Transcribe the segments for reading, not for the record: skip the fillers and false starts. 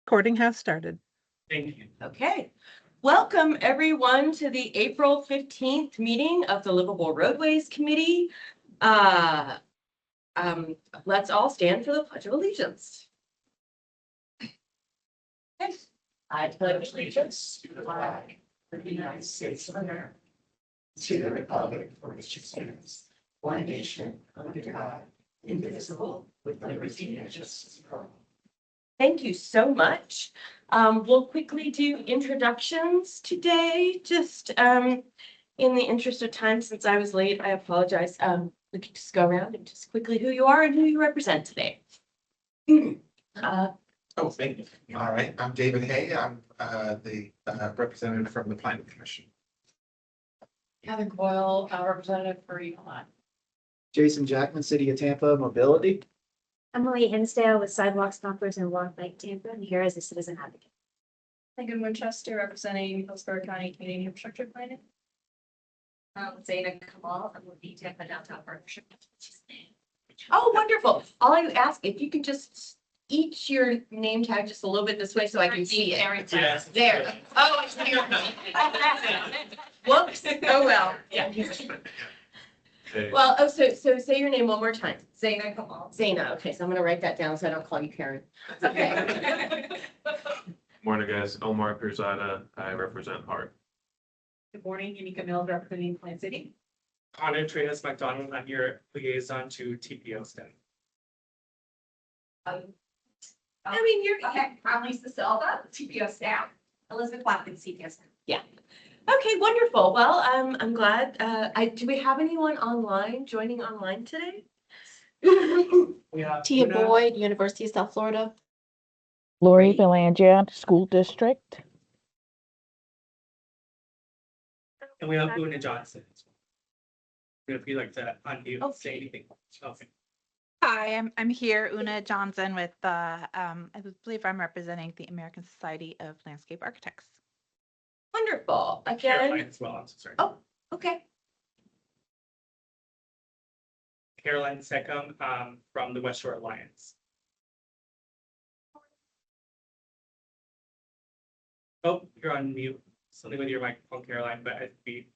Recording has started. Thank you. Okay. Welcome everyone to the April 15th meeting of the Livable Roadways Committee. Let's all stand for the Pledge of Allegiance. Okay. I pledge allegiance to the flag of the United States of America, to the republic for which it stands, one nation, under God, indivisible, with liberty and justice for all. Thank you so much. We'll quickly do introductions today, just in the interest of time, since I was late, I apologize. We could just go around and just quickly who you are and who you represent today. Oh, thank you. All right, I'm David Hay. I'm the representative from the Planning Commission. Heather Coyle, representative for Elon. Jason Jackman, City of Tampa Mobility. Emily Hinsdale with Sidewalks, Bumpers, and Walk Like Tampa, and here as a citizen advocate. Megan Winchester, representing Hillsborough County Community Infrastructure Planning. Zaina Kamal, I'm with the Tampa Downtown Partnership. Oh, wonderful. All I ask, if you could just each your name tag just a little bit this way so I can see it. Yes. There. Oh, I see your Whoops. Oh, well. Yeah. Well, so say your name one more time. Zaina Kamal. Zaina. Okay, so I'm gonna write that down so I don't call you Karen. Okay. Morning, guys. Omar Pirzada. I represent HART. Good morning, Unica Mills, representing Plant City. Connor Trejas McDonald, I'm your liaison to TPO staff. I mean, you're Lisa Silva, TPO staff. Elizabeth Watkins, TPO staff. Okay, wonderful. Well, I'm glad. Do we have anyone online joining online today? We have Tia Una, Boyd, University of South Florida. Lori Belangia, School District. and we have Una Johnson as well. If you'd like to unmute and say Okay. anything. Okay. Hi, I'm here, Una Johnson with I believe I'm representing the American Society of Landscape Architects. Wonderful. Caroline Again. as well, I'm so sorry. Oh, okay. Caroline Seckham, from the West Shore Alliance. Oh, you're on mute. Something with your microphone, Caroline, but I'd be.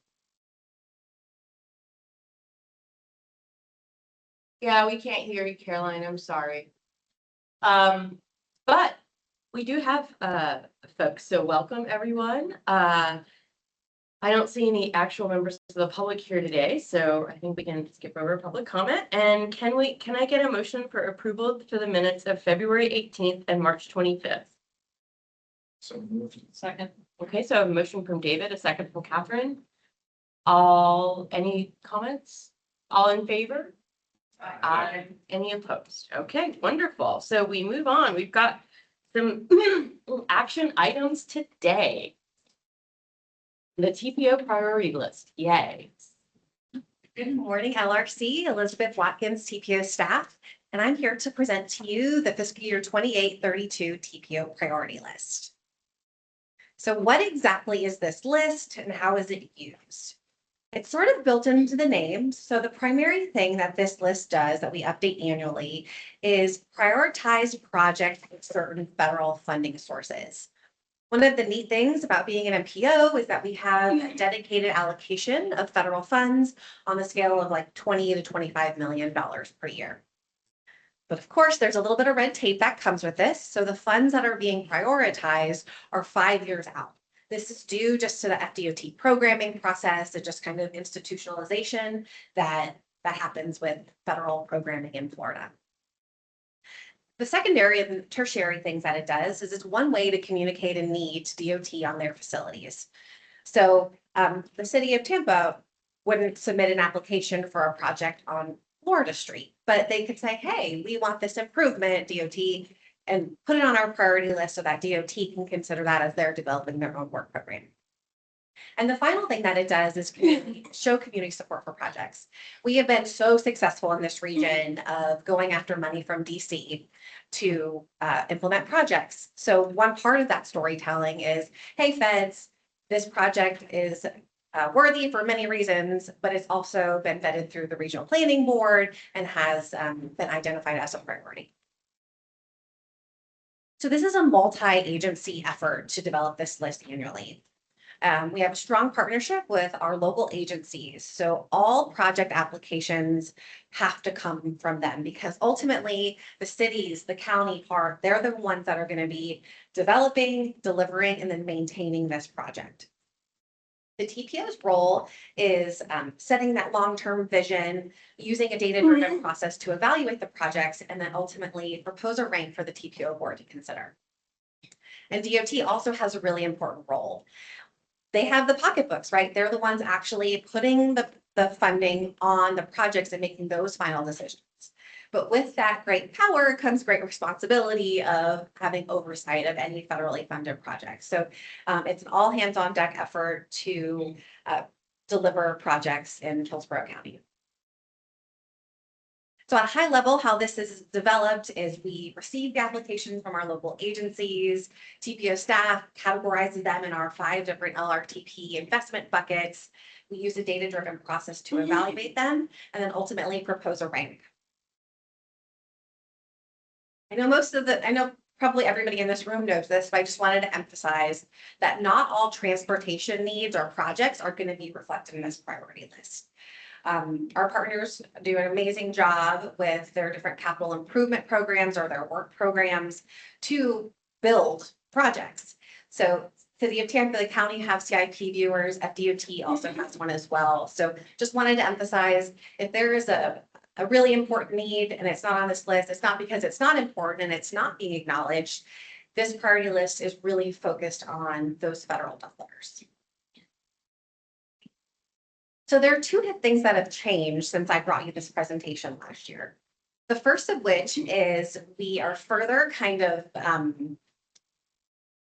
Yeah, we can't hear you, Caroline. I'm sorry. But we do have folks, so welcome everyone. I don't see any actual members of the public here today, so I think we can skip over public comment. And can I get a motion for approval for the minutes of February 18th and March 25th? So moved. Second. Okay, so I have a motion from David, a second from Catherine. Any comments? All in favor? Any opposed? Okay, wonderful. So we move on. We've got some action items today. The TPO priority list, yay. Good morning, LRC, Elizabeth Watkins, TPO staff, and I'm here to present to you the fiscal year 28-32 TPO priority list. So what exactly is this list and how is it used? It's sort of built into the name. So the primary thing that this list does that we update annually is prioritize projects with certain federal funding sources. One of the neat things about being an MPO is that we have a dedicated allocation of federal funds on the scale of like $20 to $25 million per year. But of course, there's a little bit of red tape that comes with this. So the funds that are being prioritized are 5 years out. This is due just to the FDOT programming process and just kind of institutionalization that happens with federal programming in Florida. The secondary and tertiary things that it does is it's one way to communicate a need to DOT on their facilities. So the city of Tampa wouldn't submit an application for a project on Florida Street, but they could say, hey, we want this improvement, DOT, and put it on our priority list so that DOT can consider that as they're developing their own work program. And the final thing that it does is show community support for projects. We have been so successful in this region of going after money from DC to implement projects. So one part of that storytelling is, hey, feds, this project is worthy for many reasons, but it's also been vetted through the regional planning board and has been identified as a priority. So this is a multi-agency effort to develop this list annually. We have a strong partnership with our local agencies. So all project applications have to come from them because ultimately the cities, the county part, they're the ones that are going to be developing, delivering, and then maintaining this project. The TPO's role is setting that long-term vision, using a data-driven process to evaluate the projects, and then ultimately propose a rank for the TPO board to consider. And DOT also has a really important role. They have the pocketbooks, right? They're the ones actually putting the funding on the projects and making those final decisions. But with that great power comes great responsibility of having oversight of any federally funded projects. So it's an all hands on deck effort to deliver projects in Hillsborough County. So at a high level, how this is developed is we receive the applications from our local agencies, TPO staff categorizes them in our 5 different LRTP investment buckets. We use a data-driven process to evaluate them and then ultimately propose a rank. I know probably everybody in this room knows this, but I just wanted to emphasize that not all transportation needs or projects are going to be reflected in this priority list. Our partners do an amazing job with their different capital improvement programs or their work programs to build projects. So City of Tampa, the county have CIP viewers, FDOT also has one as well. So just wanted to emphasize if there is a really important need and it's not on this list, it's not because it's not important and it's not being acknowledged. This priority list is really focused on those federal dollars. So there are 2 things that have changed since I brought you this presentation last year. The first of which is we are further kind of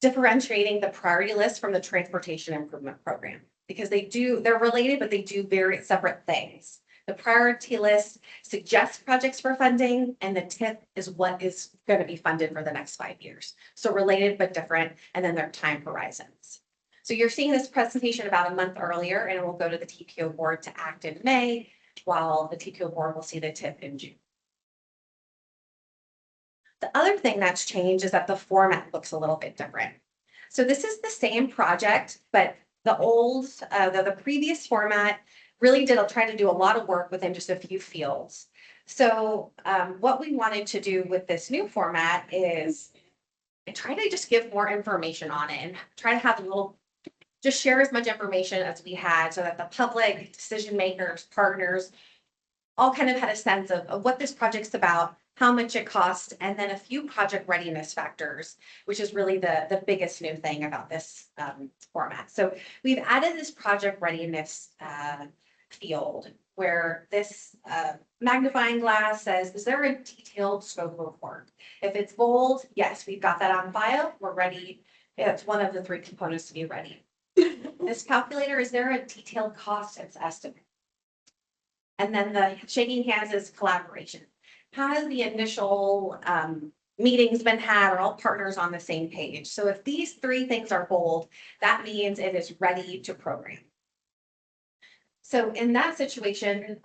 differentiating the priority list from the transportation improvement program because they're related, but they do very separate things. The priority list suggests projects for funding and the TIP is what is going to be funded for the next 5 years. So related, but different, and then their time horizons. So you're seeing this presentation about a month earlier and it will go to the TPO board to act in May, while the TPO board will see the TIP in June. The other thing that's changed is that the format looks a little bit different. So this is the same project, but the previous format really did try to do a lot of work within just a few fields. So what we wanted to do with this new format is try to just give more information on it and try to have just share as much information as we had so that the public, decision makers, partners, all kind of had a sense of what this project's about, how much it costs, and then a few project readiness factors, which is really the biggest new thing about this format. So we've added this project readiness field where this magnifying glass says, is there a detailed scope of work? If it's bold, yes, we've got that on file, we're ready. It's one of the 3 components to be ready. This calculator, is there a detailed cost estimate? And then the shaking hands is collaboration. Has the initial meetings been had? Are all partners on the same page? So if these 3 things are bold, that means it is ready to program. So in that situation,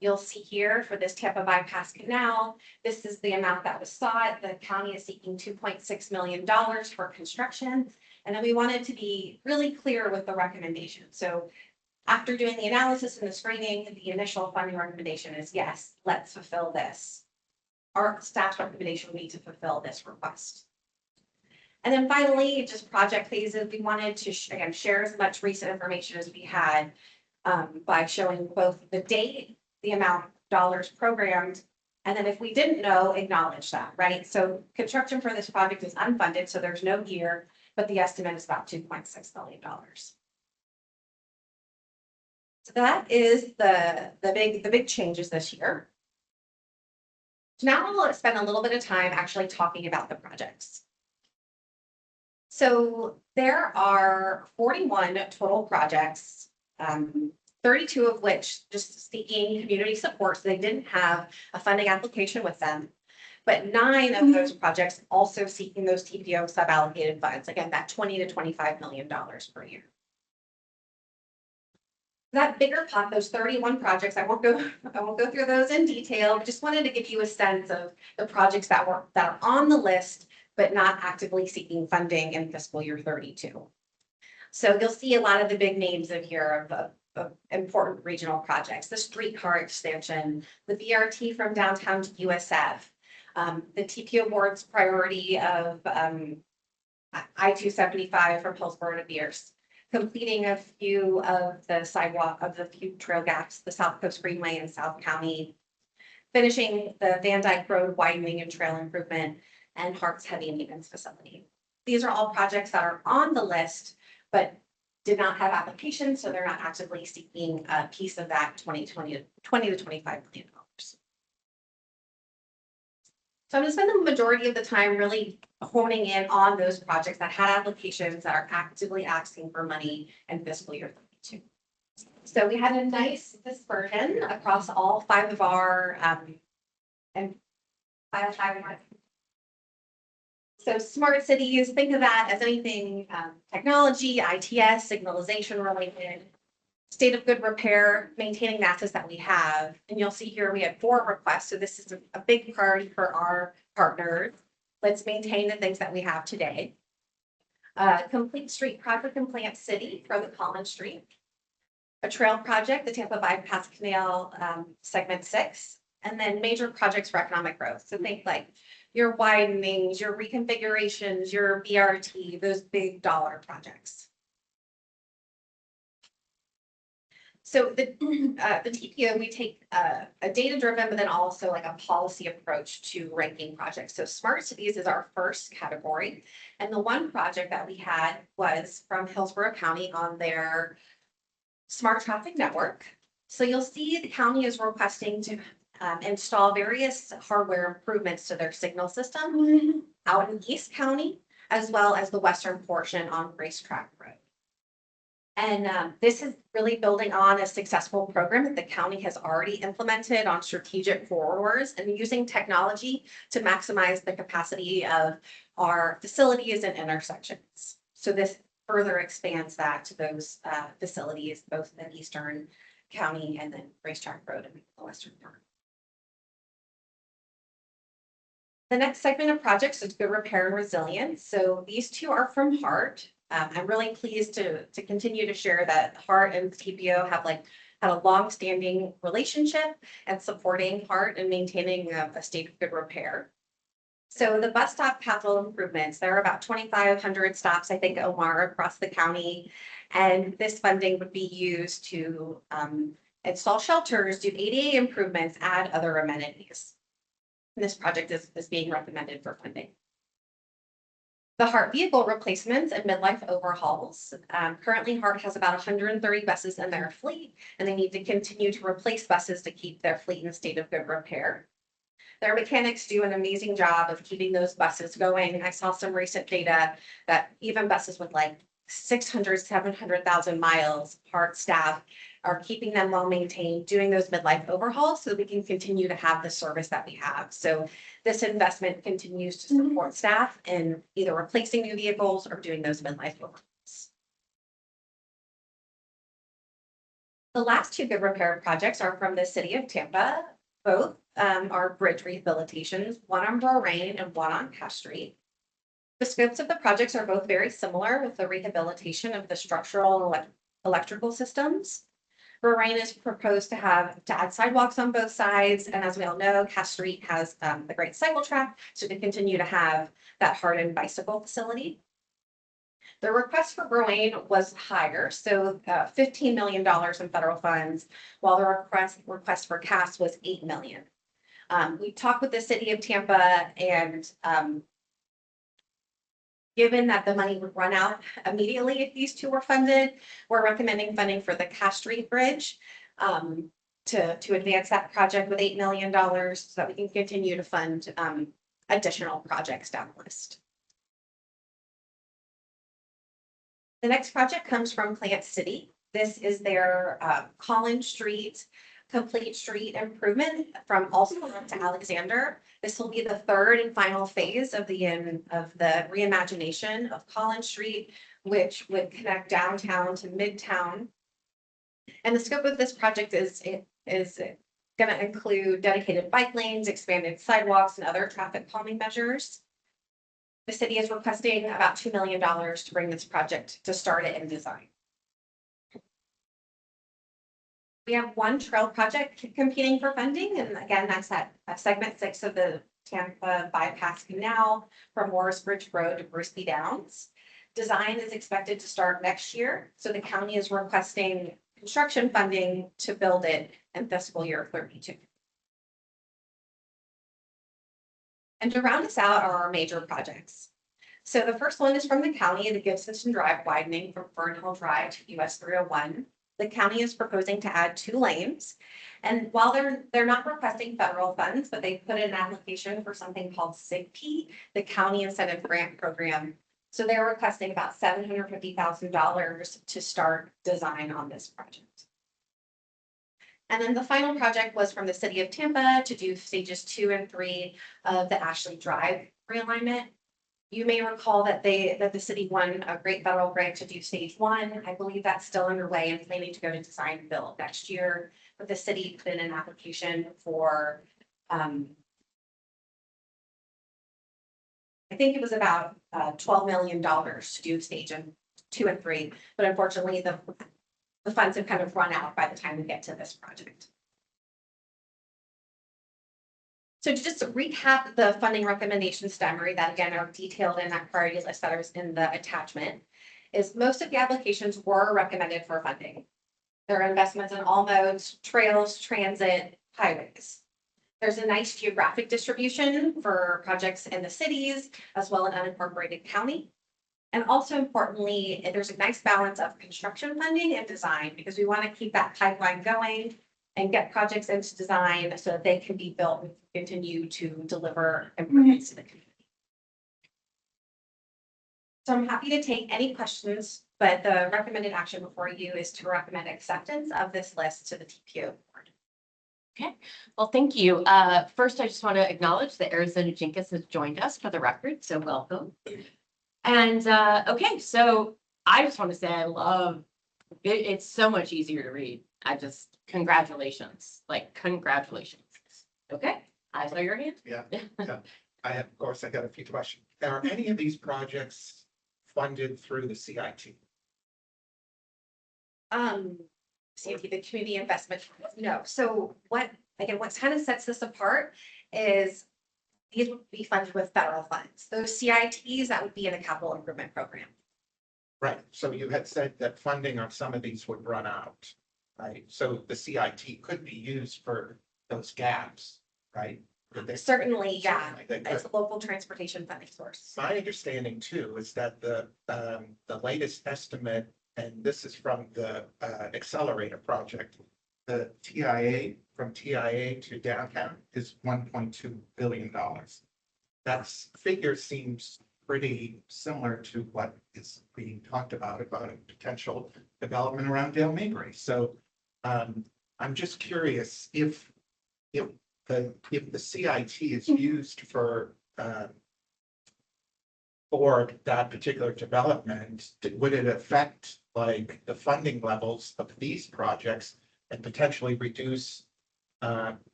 you'll see here for this Tampa bypass canal, this is the amount that was sought. The county is seeking $2.6 million for construction. And then we wanted to be really clear with the recommendation. So after doing the analysis and the screening, the initial funding recommendation is yes, let's fulfill this. Our staff's recommendation would be to fulfill this request. And then finally, just project phases. We wanted to, again, share as much recent information as we had by showing both the date, the amount of dollars programmed, and then if we didn't know, acknowledge that, right? So construction for this project is unfunded, so there's no year, but the estimate is about $2.6 million. So that is the big changes this year. So now we'll spend a little bit of time actually talking about the projects. So there are 41 total projects, 32 of which just seeking community support, so they didn't have a funding application with them. But 9 of those projects also seeking those TPO sub-allocated funds, again, that $20 to $25 million per year. That bigger pot, those 31 projects, I won't go through those in detail, but just wanted to give you a sense of the projects that are on the list but not actively seeking funding in fiscal year 32. So you'll see a lot of the big names in here of important regional projects, the streetcar expansion, the BRT from downtown to USF, the TPO board's priority of I-275 from Hillsborough to Pierce, completing a few of the sidewalk of the few trail gaps, the South Coast Greenway in South County, finishing the Van Dyke Road widening and trail improvement, and Hart's heavy maintenance facility. These are all projects that are on the list, but did not have applications, so they're not actively seeking a piece of that 20 to 25 million dollars. So I'm going to spend the majority of the time really honing in on those projects that had applications that are actively asking for money in fiscal year 32. So we had a nice dispersion across all 5 of our So smart cities, think of that as anything technology, ITS, signalization related, state of good repair, maintaining the assets that we have. And you'll see here we had 4 requests. So this is a big priority for our partners. Let's maintain the things that we have today. Complete street project in Plant City for the Collins Street. A trail project, the Tampa Bypass Canal segment 6. And then major projects for economic growth. So think like your widenings, your reconfigurations, your BRT, those big dollar projects. So the TPO, we take a data-driven, but then also like a policy approach to ranking projects. So smart cities is our first category. And the one project that we had was from Hillsborough County on their smart traffic network. So you'll see the county is requesting to install various hardware improvements to their signal system out in East County, as well as the western portion on Racetrack Road. And this is really building on a successful program that the county has already implemented on strategic corridors and using technology to maximize the capacity of our facilities and intersections. So this further expands that to those facilities, both in Eastern County and then Racetrack Road in the western part. The next segment of projects is good repair and resilience. So these 2 are from Hart. I'm really pleased to continue to share that Hart and TPO have had a long-standing relationship and supporting Hart and maintaining a state of good repair. So the bus stop capital improvements, there are about 2,500 stops, I think, Omar, across the county. And this funding would be used to install shelters, do ADA improvements, add other amenities. This project is being recommended for funding. The Hart vehicle replacements and midlife overhauls. Currently, Hart has about 130 buses in their fleet, and they need to continue to replace buses to keep their fleet in a state of good repair. Their mechanics do an amazing job of keeping those buses going. I saw some recent data that even buses with like 600, 700,000 miles, Hart staff are keeping them well maintained, doing those midlife overhauls so that we can continue to have the service that we have. So this investment continues to support staff in either replacing new vehicles or doing those midlife overhauls. The last 2 good repair projects are from the city of Tampa. Both are bridge rehabilitations, one on Roadways and one on Cass Street. The scopes of the projects are both very similar with the rehabilitation of the structural and electrical systems. Roadways is proposed to add sidewalks on both sides. And as we all know, Cass Street has a great cycle track, so to continue to have that hardened bicycle facility. The request for Roadways was higher, so $15 million in federal funds, while the request for Cass was $8 million. We talked with the city of Tampa, and given that the money would run out immediately if these 2 were funded, we're recommending funding for the Cass Street Bridge to advance that project with $8 million so that we can continue to fund additional projects down the list. The next project comes from Plant City. This is their Collins Street complete street improvement from Alston to Alexander. This will be the 3rd and final phase of the reimagination of Collins Street, which would connect downtown to midtown. And the scope of this project is going to include dedicated bike lanes, expanded sidewalks, and other traffic calming measures. The city is requesting about $2 million to bring this project to start it and design. We have one trail project competing for funding, and again, that's at segment 6 of the Tampa bypass canal from Morris Bridge Road to Brewsby Downs. Design is expected to start next year, so the county is requesting construction funding to build it in fiscal year 32. And to round us out are our major projects. So the first one is from the county, the Gibson Drive widening from Fern Hill Drive to US 301. The county is proposing to add 2 lanes. And while they're not requesting federal funds, but they put in an application for something called SIGP, the County Incentive Grant Program. So they're requesting about $750,000 to start design on this project. And then the final project was from the city of Tampa to do stages 2 and 3 of the Ashley Drive realignment. You may recall that the city won a great federal grant to do stage 1. I believe that's still underway and planning to go to design and build next year. But the city put in an application for, I think it was about $12 million to do stage 2 and 3. But unfortunately, the funds have kind of run out by the time we get to this project. So to just recap the funding recommendation summary that again are detailed in that priority list that is in the attachment, is most of the applications were recommended for funding. There are investments in all modes, trails, transit, highways. There's a nice geographic distribution for projects in the cities as well as unincorporated county. And also importantly, there's a nice balance of construction funding and design because we want to keep that pipeline going and get projects into design so that they can be built and continue to deliver improvements to the community. So I'm happy to take any questions, but the recommended action before you is to recommend acceptance of this list to the TPO board. Okay, well, thank you. First, I just want to acknowledge that Arizona Jenkins has joined us for the record, so welcome. And okay, so I just want to say I love it. It's so much easier to read. Congratulations, congratulations. Okay, I saw your hand. Yeah. Of course, I got a few questions. Are any of these projects funded through the CIT? CIT, the community investment. No, so what kind of sets this apart is these would be funded with federal funds. Those CITs, that would be in a capital improvement program. Right, so you had said that funding on some of these would run out, right? So the CIT could be used for those gaps, right? Certainly, yeah. They could. It's a local transportation funding source. My understanding too is that the latest estimate, and this is from the accelerator project, the TIA from TIA to downtown is $1.2 billion. That figure seems pretty similar to what is being talked about a potential development around Dale Mabry. So I'm just curious if the CIT is used for that particular development, would it affect like the funding levels of these projects and potentially reduce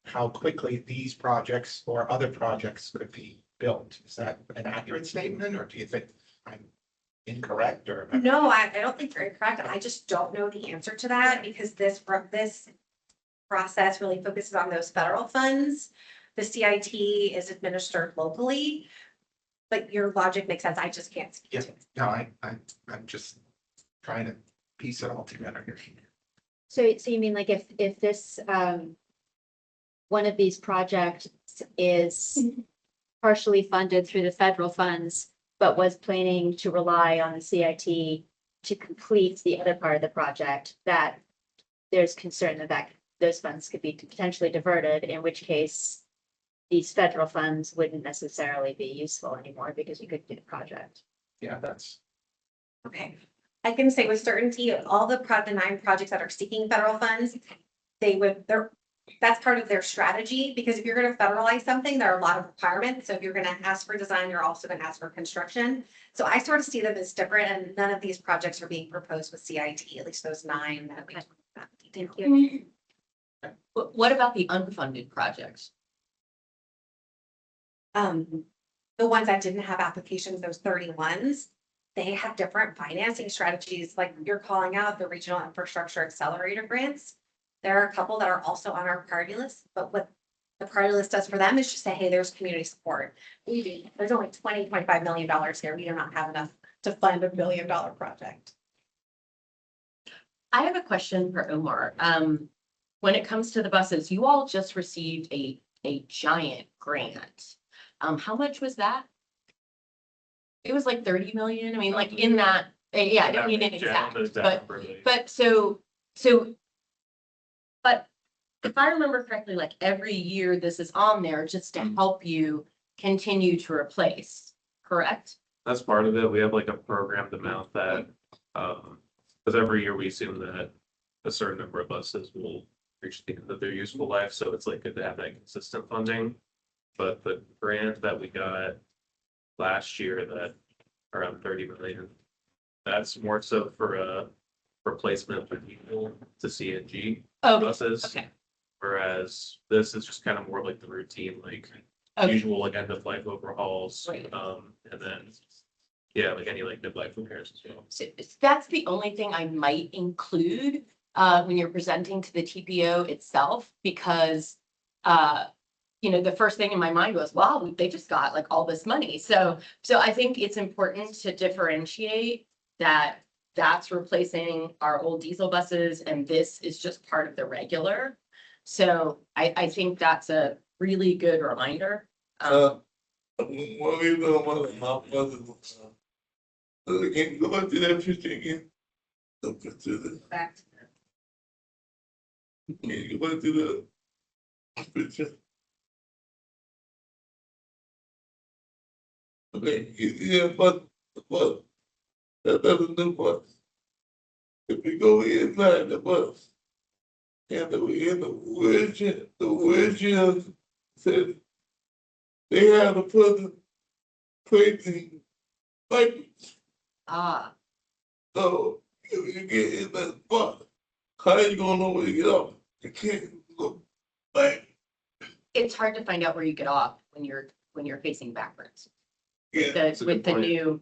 how quickly these projects or other projects could be built? Is that an accurate statement, or do you think I'm incorrect? Or no, I don't think you're incorrect. I just don't know the answer to that because this process really focuses on those federal funds. The CIT is administered locally, but your logic makes sense. I just can't speak to it. No, I'm just trying to piece it all together here. So you mean like if this, one of these projects is partially funded through the federal funds, but was planning to rely on the CIT to complete the other part of the project, that there's concern that those funds could be potentially diverted, in which case these federal funds wouldn't necessarily be useful anymore because you could do the project. Yeah, that's okay. I can say with certainty, all the 9 projects that are seeking federal funds, that's part of their strategy, because if you're going to federalize something, there are a lot of requirements. So if you're going to ask for design, you're also going to ask for construction. So I sort of see them as different, and none of these projects are being proposed with CIT, at least those 9 that we talked about in detail. Thank you. What about the unfunded projects? The the ones that didn't have applications, those 31s, they have different financing strategies, like you're calling out the Regional Infrastructure Accelerator grants. There are a couple that are also on our priority list, but what the priority list does for them is just say, hey, there's community support. There's only $25 million here. We do not have enough to fund $1 billion project. I have a question for Omar. When it comes to the buses, you all just received a giant grant. How much was that? It was like 30 million. I mean, like in that, yeah, I don't mean it exact, but if I remember correctly, like every year this is on there just to help you continue to replace, correct? That's part of it. We have like a programmed amount that, because every year we assume that a certain number of buses will reach the end of their useful life, so it's like good to have that consistent funding. But the grant that we got last year, that around 30 million, that's more so for a replacement for people to CNG buses. Okay. Whereas this is just kind of more like the routine, like usual like end of life overhauls. Right. And then yeah, like any like mid-life repairs as well. So that's the only thing I might include when you're presenting to the TPO itself, because the first thing in my mind was, wow, they just got like all this money. So I think it's important to differentiate that that's replacing our old diesel buses and this is just part of the regular. So I think that's a really good reminder. What we know about my buses? Can you go back to that picture again? Back to Can you go back to the picture? Okay, yeah, but that's a new bus. If we go inside the bus, and the wheelchair said they have to put the crazy diapers. So if you get in that bus, how you gonna know where to get off? You can't go back. It's hard to find out where you get off when you're facing backwards. Yeah, With the new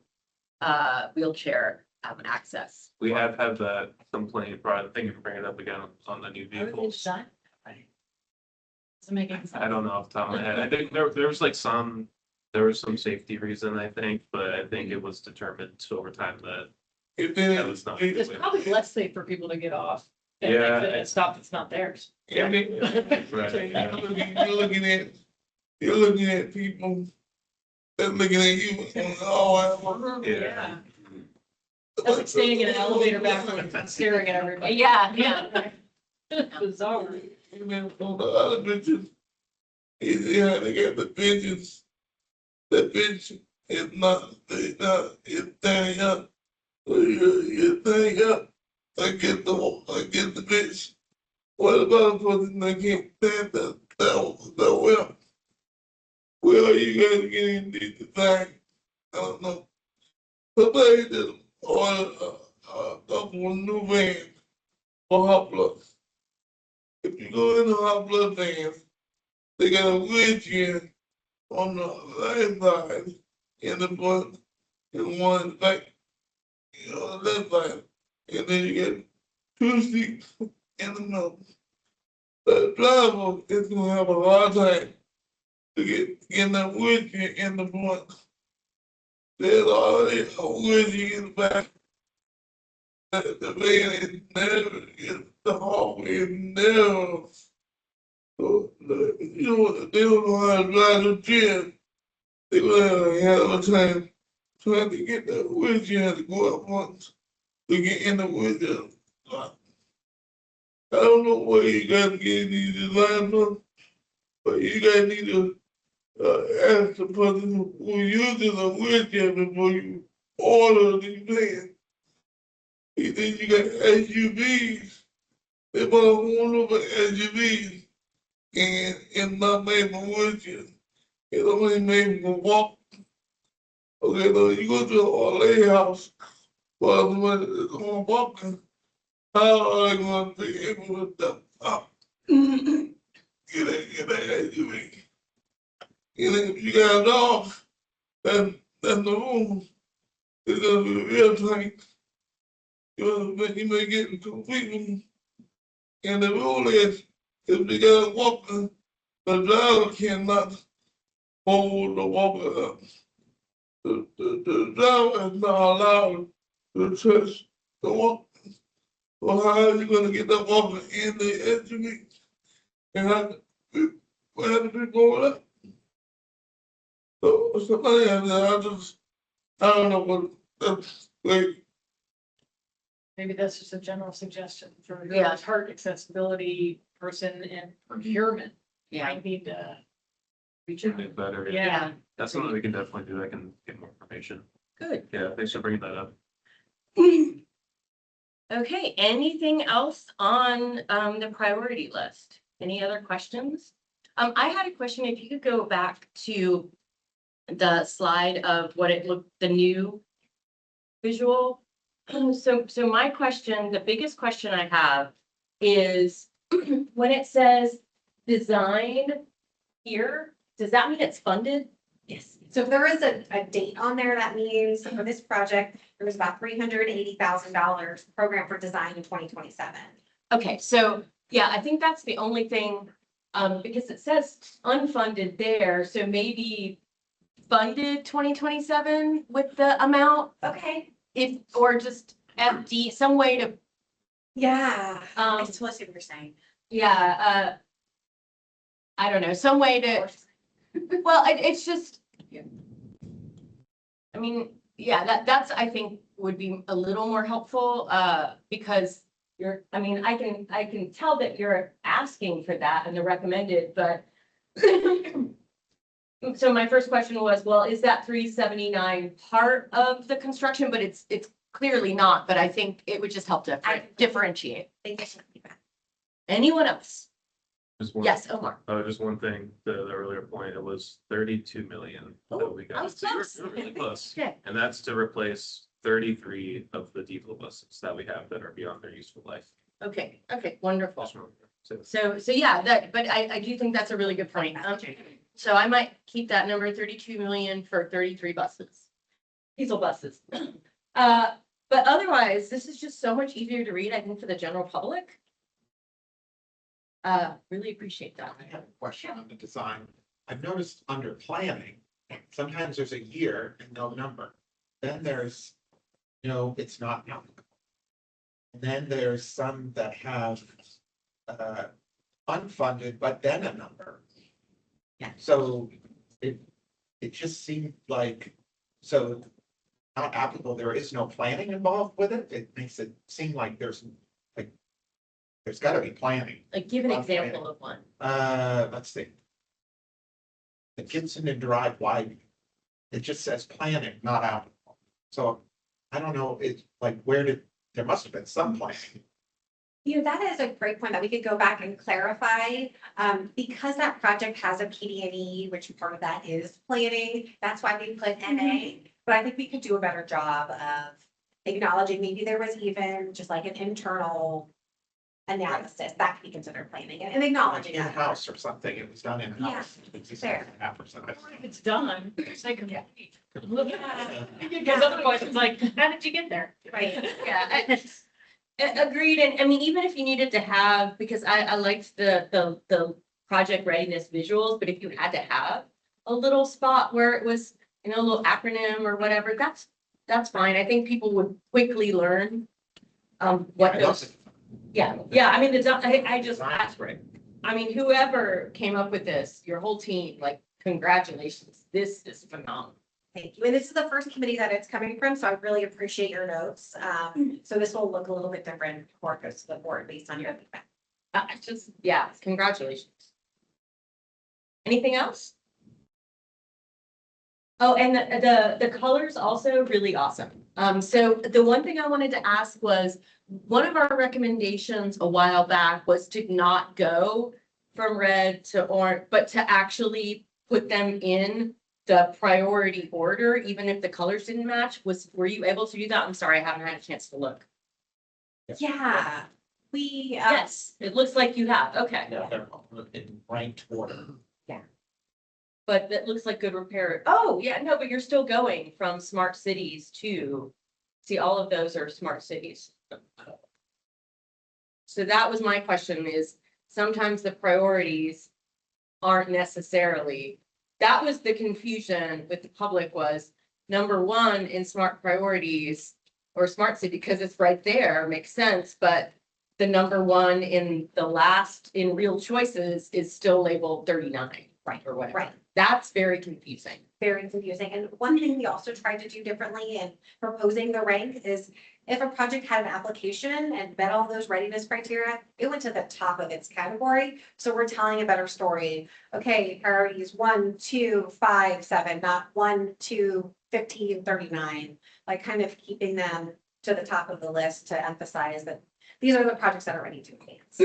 wheelchair access. We have had that complaint, Brian. Thank you for bringing it up again on the new vehicles. I don't know off the top of my head. I think there was some safety reason, I think, but I think it was determined over time that that was not. It's probably less safe for people to get off. Than Yeah. if it's stop that's not theirs. and then, Right. you're looking at people that's looking at you. Yeah. That's like standing in an elevator backwards and staring at everybody. Yeah. Bizarre. And then on the other benches, they got the benches. The bench is it's standing up. So you're standing up against the bench. What about a person that can't stand that well? Where are you guys getting these designs? I don't know. Somebody just ordered a couple of new vans for hot blocks. If you go in the hot blood vans, they got a wheelchair on the right side in the front and one in the back on the left side. And then you get 2 seats in the middle. The driver is gonna have a lot of time to get in that wheelchair in the front. There's already a wheelchair in the back. The van is never, the hallway is narrow. So, they don't know how to drive the chair. They're gonna have a hell of a time trying to get that wheelchair to go up once to get in the wheelchair. I don't know where you guys get these designs from, but you guys need to ask the person who uses a wheelchair before you order these things. And then you got SUVs. They bought a whole lot of SUVs and it's not made for wheelchairs. It's only made for walk. Okay, so you go to an LA house, well, someone is on walking, how are they going to be able to step up? Get that SUV. And if you got a dog, then the room is gonna be real tight. You may get 2 people, and the rule is, if the guy walking, the driver cannot hold the walker up. The driver is not allowed to touch the walker. So how are you gonna get that walker in the edge of me? And have to be going up. So somebody has that, I don't know what, that's like, Maybe that's just a general suggestion for Yeah. your heart accessibility person and procurement. Yeah. Might need to reach Should out. do better. Yeah. That's something we can definitely do. I can get more information. Good. Yeah, thanks for bringing that up. Okay, anything else on the priority list? Any other questions? I had a question, if you could go back to the slide of what it looked, the new visual. So my question, the biggest question I have is when it says design here, does that mean it's funded? Yes, so if there is a date on there, that means for this project, there was about $380,000 program for design in 2027. Okay, so yeah, I think that's the only thing, because it says unfunded there, so maybe funded 2027 with the amount, Okay, if, or just FD, some way to, yeah, I um, totally see what you're saying. yeah, I don't know, some way to, well, it's just, I mean, yeah, that's, I think, would be a little more helpful, because you're, I mean, I can tell that you're asking for that and the recommended, but so my first question was, well, is that 379 part of the construction? But it's clearly not, but I think it would just help to differentiate. Thank you so much. Anyone else? Just one, Yes, Omar. just one thing, the earlier point, it was 32 million that we I got. was So close. you're really close. Okay. And that's to replace 33 of the diesel buses that we have that are beyond their useful life. Okay, wonderful. Just remember. So So yeah, that, but I do think that's a really good point. So I might keep that number 32 million for 33 buses, diesel buses. But otherwise, this is just so much easier to read, I think, for the general public. Really appreciate that. I have a question on the design. I've noticed under planning, sometimes there's a year and no number. Then there's, it's not applicable. And then there's some that have unfunded, but then a number. Yeah. So it just seemed like, so not applicable, there is no planning involved with it. It makes it seem like there's gotta be planning. Like, give an Okay. example of one. Let's see. The Gibson and Drive widening. It just says planning, not applicable. So I don't know, it's like, there must have been some planning. That is a great point that we could go back and clarify. Because that project has a PD&E, which part of that is planning, that's why we put NA. But I think we could do a better job of acknowledging maybe there was even just like an internal analysis that could be considered planning and acknowledging that. In-house or something, it was done in-house. fair. If it's done, it's like, Yeah. because otherwise it's like, how did you get there? Right. Yeah, agreed. And I mean, even if you needed to have, because I liked the project readiness visuals, but if you had to have a little spot where it was, a little acronym or whatever, that's fine. I think people would quickly learn what those. Yeah, I mean, I just asked for it. I mean, whoever came up with this, your whole team, like, congratulations. This is phenomenal. Thank you. And this is the first committee that it's coming from, so I really appreciate your notes. So this will look a little bit different before it goes to the board based on your feedback. Yeah, congratulations. Anything else? Oh, and the colors also really awesome. So the one thing I wanted to ask was, one of our recommendations a while back was to not go from red to orange, but to actually put them in the priority order, even if the colors didn't match. Were you able to do that? I'm sorry, I haven't had a chance to look. Yeah, we. Yes, it looks like you have. Okay. Yeah, they're in ranked order. but that looks like good repair. Oh, yeah, no, but you're still going from smart cities to, see, all of those are smart cities. So that was my question is, sometimes the priorities aren't necessarily, that was the confusion with the public was number one in smart priorities or smart city, because it's right there, makes sense, but the number one in the last in real choices is still labeled 39, right, or whatever. Right. That's very confusing. Very confusing. And one thing we also tried to do differently in proposing the rank is if a project had an application and met all those readiness criteria, it went to the top of its category. So we're telling a better story. Okay, priorities 1, 2, 5, 7, not 1, 2, 15, 39, like kind of keeping them to the top of the list to emphasize that these are the projects that are ready to advance.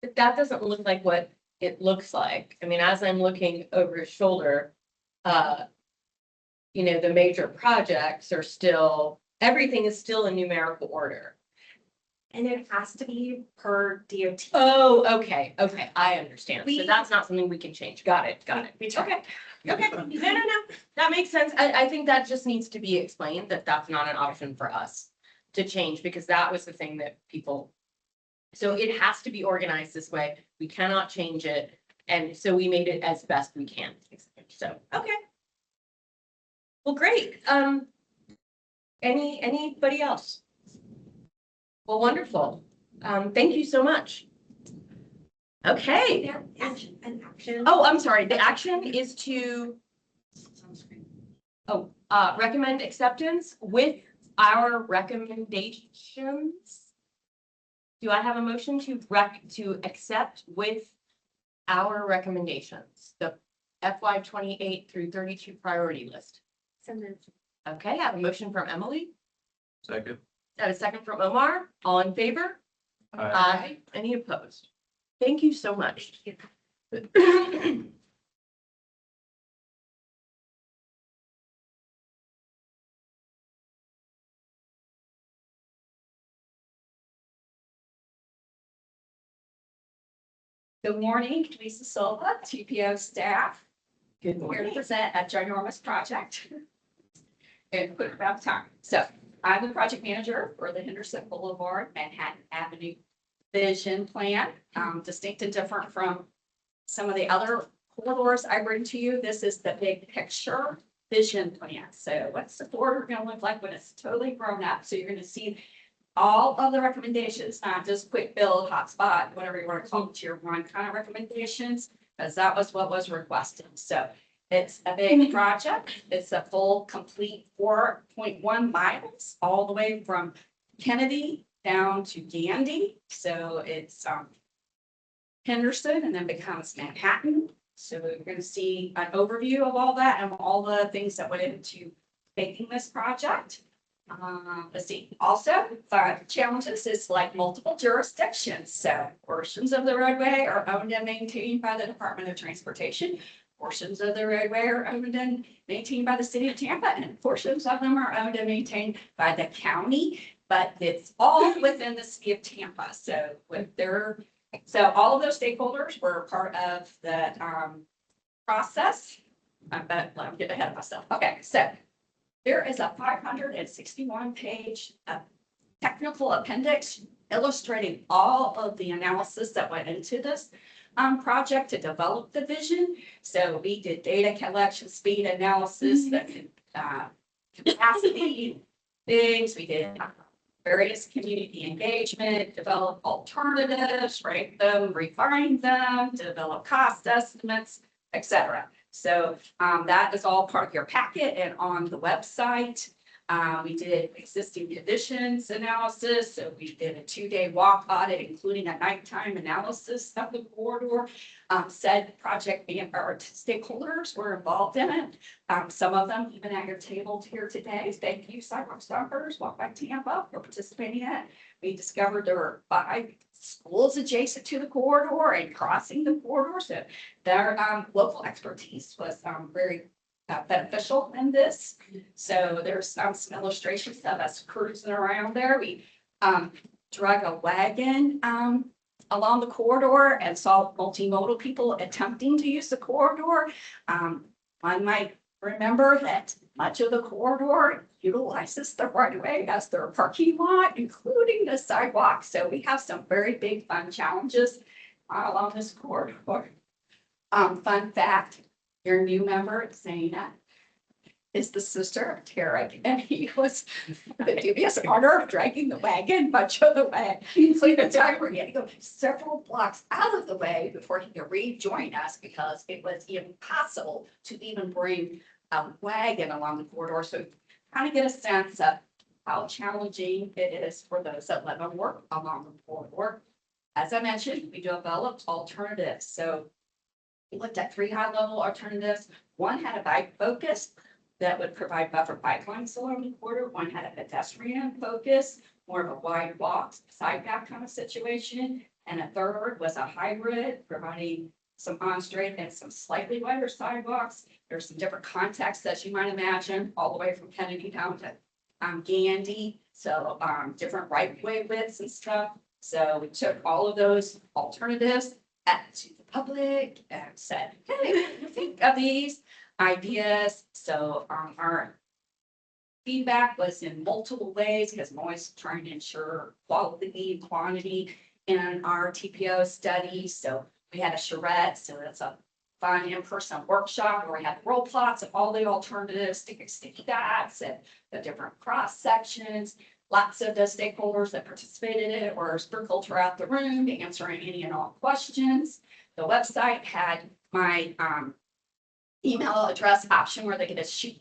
But that doesn't look like what it looks like. I mean, as I'm looking over his shoulder, you know, the major projects are still, everything is still in numerical order. And it has to be per DOT. Oh, okay, okay, I understand. So We- that's not something we can change. Got it, got it. We try. Okay, no, that makes sense. I think that just needs to be explained, that that's not an option for us to change, because that was the thing that people. So it has to be organized this way. We cannot change it. And so we made it as best we can. So, okay. Well, great. Anybody else? Well, wonderful. Thank you so much. Okay. Action. Oh, I'm sorry. The action is to recommend acceptance with our recommendations. Do I have a motion to accept with our recommendations, the FY 28 through 32 priority list? Okay, I have a motion from Emily. Second. I have a second from Omar. All in favor? Aye. Any opposed? Thank you so much. Good morning, Lisa Silva, TPO staff. Good Here to morning. present a ginormous project. And quick about time. So I'm the project manager for the Henderson Boulevard Manhattan Avenue Vision Plan. Distinct and different from some of the other corridors I bring to you. This is the big picture vision plan. So what's the corridor going to look like when it's totally grown up? So you're going to see all of the recommendations, not just quick build, hotspot, whatever you want to call them, tier 1 kind of recommendations, because that was what was requested. So it's a big project. It's a full, complete 4.1 miles all the way from Kennedy down to Gandy. So it's Henderson and then becomes Manhattan. So we're going to see an overview of all that and all the things that went into making this project. Let's see, also, challenges is like multiple jurisdictions. So portions of the roadway are owned and maintained by the Department of Transportation. Portions of the roadway are owned and maintained by the city of Tampa, and portions of them are owned and maintained by the county, but it's all within the city of Tampa. So all of those stakeholders were part of the process. But I'm getting ahead of myself. Okay, so there is a 561-page technical appendix illustrating all of the analysis that went into this project to develop the vision. So we did data collection, speed analysis, the capacity things. We did various community engagement, develop alternatives, rank them, refine them, develop cost estimates, etc. So that is all part of your packet and on the website. We did existing conditions analysis. So we did a 2-day walk audit, including a nighttime analysis of the corridor. Said project or stakeholders were involved in it. Some of them even at your table here today. Thank you, Sidewalk Stompers, Walk by Tampa, for participating in it. We discovered there were 5 schools adjacent to the corridor and crossing the corridor. So their local expertise was very beneficial in this. So there's some illustrations of us cruising around there. We drug a wagon along the corridor and saw multimodal people attempting to use the corridor. One might remember that much of the corridor utilizes the right of way as their parking lot, including the sidewalk. So we have some very big fun challenges along this corridor. Fun fact, your new member, Zaina, is the sister of Tarek, and he was the dubious honor of dragging the wagon much of the way. So the time we had to go several blocks out of the way before he could rejoin us because it was impossible to even bring a wagon along the corridor. So kind of get a sense of how challenging it is for those that live and work along the corridor. As I mentioned, we developed alternatives. So we looked at 3 high-level alternatives. One had a bike focus that would provide buffer bike lanes along the corridor. One had a pedestrian focus, more of a wide walk, side path kind of situation. And a third was a hybrid, providing some on-street and some slightly wider sidewalks. There's some different contexts as you might imagine, all the way from Kennedy down to Gandy. So different right-of-way widths and stuff. So we took all of those alternatives to the public and said, hey, what do you think of these ideas? So our feedback was in multiple ways because I'm always trying to ensure quality and quantity in our TPO studies. So we had a charrette, so that's a fun in-person workshop where we had roll plots of all the alternatives, sticky dots and the different cross sections. Lots of the stakeholders that participated in it were sprinkled throughout the room, answering any and all questions. The website had my email address option where they could just shoot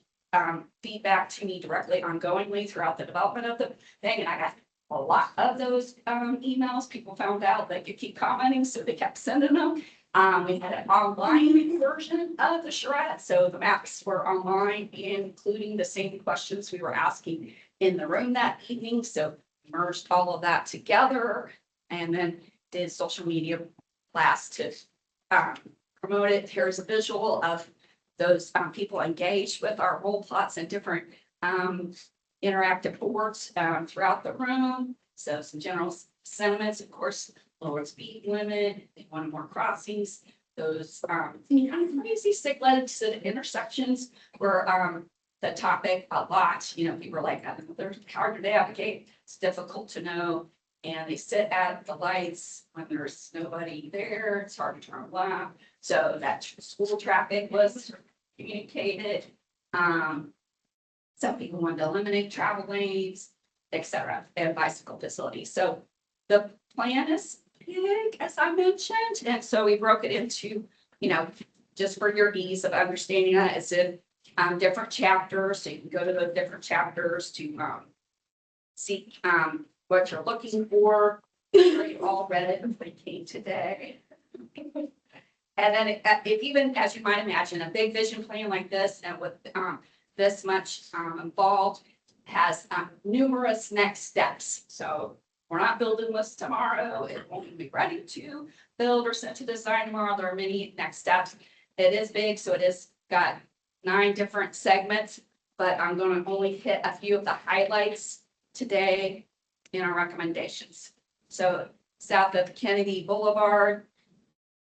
feedback to me directly ongoingly throughout the development of the thing. And I got a lot of those emails. People found out they could keep commenting, so they kept sending them. We had an online version of the charrette, so the maps were online, including the same questions we were asking in the room that evening. So merged all of that together and then did social media blast to promote it. Here's a visual of those people engaged with our roll plots and different interactive boards throughout the room. So some general sentiments, of course, lower speed limit, they wanted more crossings. Those kind of crazy stick-led to the intersections were the topic a lot. You know, people are like, they're hard to navigate, it's difficult to know. And they sit at the lights when there's nobody there, it's hard to turn left. So that school traffic was communicated. Some people wanted to eliminate travel lanes, etc., and bicycle facilities. So the plan is big, as I mentioned, and so we broke it into, you know, just for your ease of understanding that, it's in different chapters. So you can go to the different chapters to see what you're looking for. You all read it before you came today. And then if even, as you might imagine, a big vision plan like this and with this much involved has numerous next steps. So we're not building this tomorrow. It won't be ready to build or sent to design tomorrow. There are many next steps. It is big, so it is got 9 different segments, but I'm going to only hit a few of the highlights today in our recommendations. So south of Kennedy Boulevard,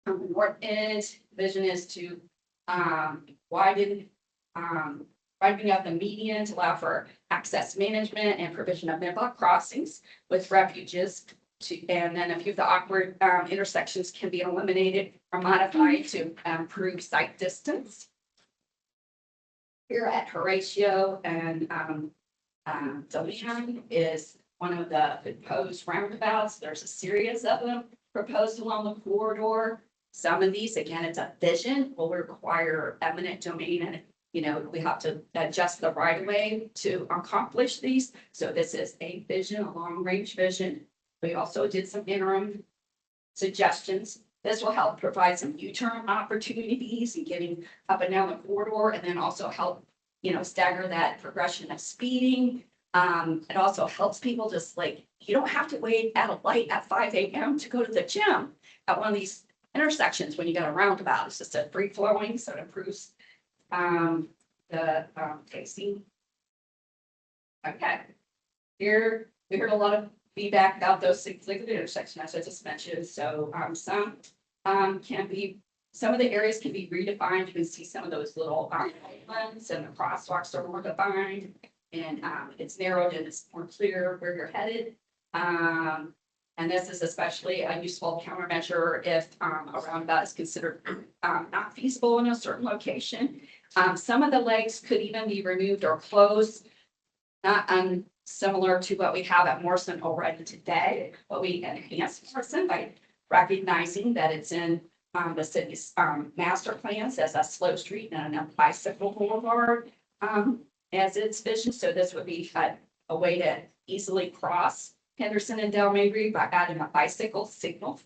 on the north end, vision is to widening out the median to allow for access management and provision of mid-block crossings with refuges. And then a few of the awkward intersections can be eliminated or modified to improve sight distance. Here at Horatio and Delian is one of the proposed roundabouts. There's a series of them proposed along the corridor. Some of these, again, it's a vision, will require eminent domain, and you know, we have to adjust the right of way to accomplish these. So this is a vision, a long range vision. We also did some interim suggestions. This will help provide some U-turn opportunities and getting up and down the corridor, and then also help, you know, stagger that progression of speeding. It also helps people just like, you don't have to wait at a light at 5 a.m. to go to the gym at one of these intersections when you got a roundabout. It's just a free flowing, so it improves the facing. Okay, here we heard a lot of feedback about those things like the intersection, as I just mentioned. So some can be, some of the areas can be redefined. You can see some of those little islands and the crosswalks are more defined. And it's narrowed and it's more clear where you're headed. And this is especially a useful countermeasure if a roundabout is considered not feasible in a certain location. Some of the legs could even be removed or closed, not similar to what we have at Morrison already today, but we enhance Morrison by recognizing that it's in the city's master plans as a slow street and a bicycle boulevard as its vision. So this would be a way to easily cross Henderson and Del Mabry by adding a bicycle signal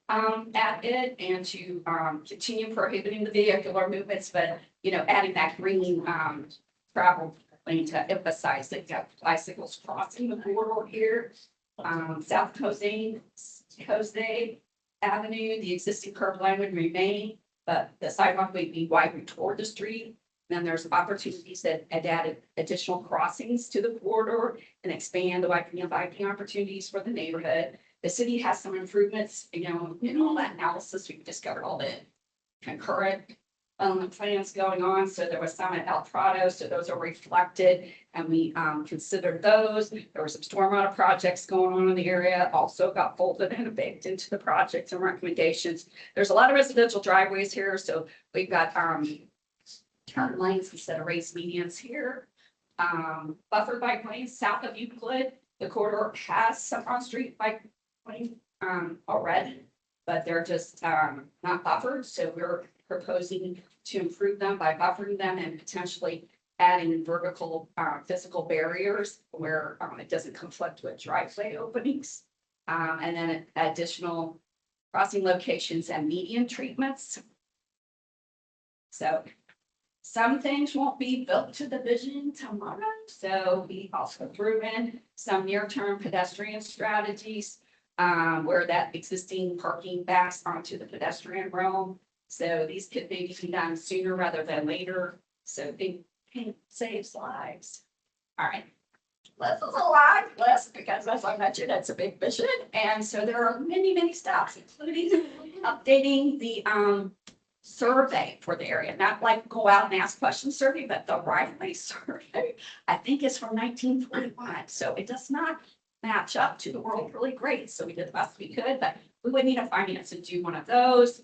at it and to continue prohibiting the vehicular movements, but adding that green travel lane to emphasize that you have bicycles crossing the corridor here. South Jose Avenue, the existing curb line would remain, but the sidewalk would be widened toward the street. Then there's opportunities that added additional crossings to the corridor and expand the biking and biking opportunities for the neighborhood. The city has some improvements, in all that analysis, we discovered all the concurrent plans going on. So there was some at El Prado, so those are reflected and we considered those. There were some stormwater projects going on in the area, also got folded and baked into the projects and recommendations. There's a lot of residential driveways here, so we've got turn lanes instead of raised medians here. Buffer bike lanes south of Euclid. The corridor has some on-street bike lane already, but they're just not buffered. So we're proposing to improve them by buffering them and potentially adding vertical physical barriers where it doesn't conflict with driveway openings. And then additional crossing locations and median treatments. So some things won't be built to the vision tomorrow. So we also threw in some near-term pedestrian strategies where that existing parking backs onto the pedestrian realm. So these could maybe be done sooner rather than later. So they can save lives. All right. This is a live list because as I mentioned, it's a big vision. And so there are many, many steps, including updating the survey for the area, not like go out and ask questions survey, but the right-of-way survey, I think is from 1941. So it does not match up to the world really great. So we did the best we could, but we would need a finance to do one of those.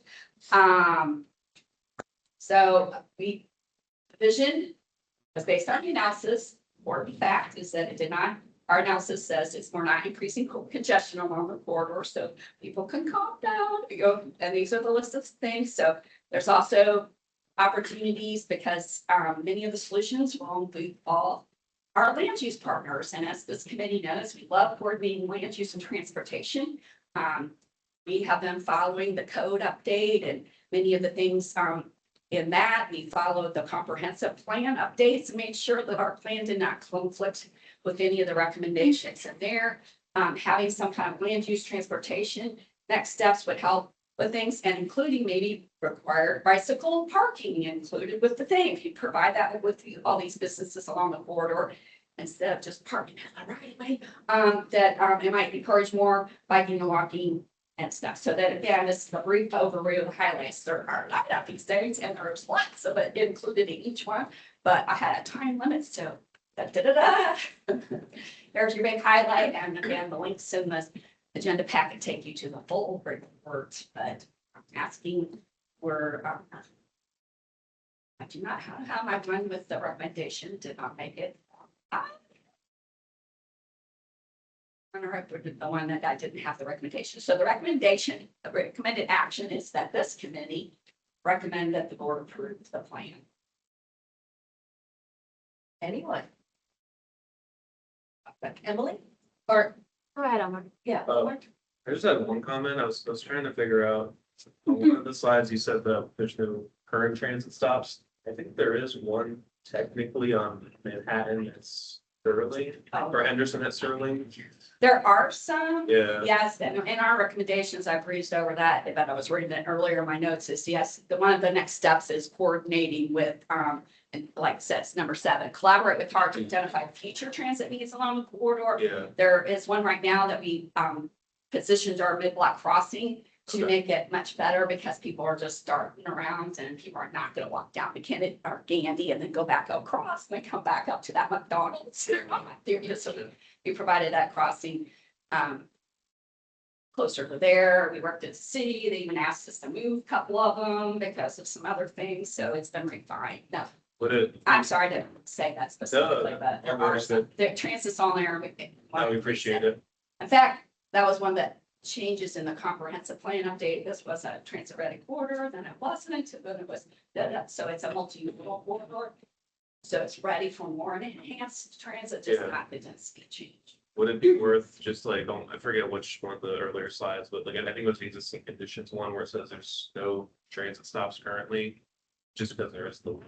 So the vision was based on the analysis. Or the fact is that it did not, our analysis says we're not increasing congestion along the corridor, so people can calm down. And these are the list of things. So there's also opportunities because many of the solutions will involve our land use partners. And as this committee knows, we love coordinating land use and transportation. We have them following the code update and many of the things in that. We followed the comprehensive plan updates and made sure that our plan did not conflict with any of the recommendations in there. Having some kind of land use transportation, next steps would help with things and including maybe required bicycle parking included with the thing. If you provide that with all these businesses along the corridor, instead of just parking at the right way, that it might encourage more biking and walking and stuff. So that again, this is a brief overview of the highlights. There are a lot of these things and there's lots of it included in each one, but I had a time limit, so there's your big highlight. And again, the links in the agenda packet take you to the full report, but I'm asking where I do not how am I doing with the recommendation, did not make it. The one that I didn't have the recommendation. So the recommendation, the recommended action is that this committee recommend that the board approve the plan. Anyone? Emily? Or Go ahead, Omar. yeah. I just had one comment. I was trying to figure out on one of the slides you said that there's no current transit stops. I think there is one technically on Manhattan that's Sterling or Henderson at Sterling. There are some. Yeah. Yes, and in our recommendations, I breezed over that, but I was reading it earlier in my notes is yes, one of the next steps is coordinating with And like it says, number 7, collaborate with HART to identify future transit needs along the corridor. Yeah. There is one right now that we positioned our mid-block crossing to make it much better because people are just starting around and people are not going to walk down McKinnon or Gandy and then go back across and then come back up to that McDonald's. So we provided that crossing closer to there. We worked at the city. They even asked us to move a couple of them because of some other things. So it's been refined. No, I'm sorry to say that specifically, but there are some, the transit's on there. We appreciate it. In fact, that was one that changes in the comprehensive plan update. This was a transit ready corridor, then it wasn't, then it was, so it's a multi-modal corridor. So it's ready for more enhanced transit, just not the density change. Would it be worth just like, I forget which one of the earlier slides, but like, I think it was the existing conditions one where it says there's no transit stops currently, just because there is the.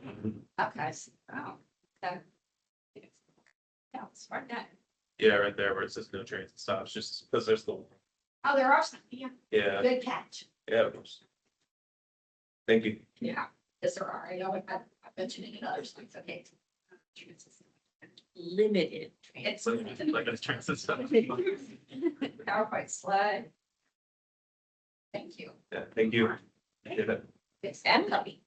Okay, so, oh, okay. Yeah, it's right there. Yeah, right there where it says no transit stops, just because there's the. Oh, there are some, yeah. Yeah. Good catch. Yeah, of course. Thank you. Yeah, yes, there are. I know I mentioned it in other things, okay. Limited. It's like a transit stop. PowerPoint slide. Thank you. Yeah, thank you. Yeah. It's and copy.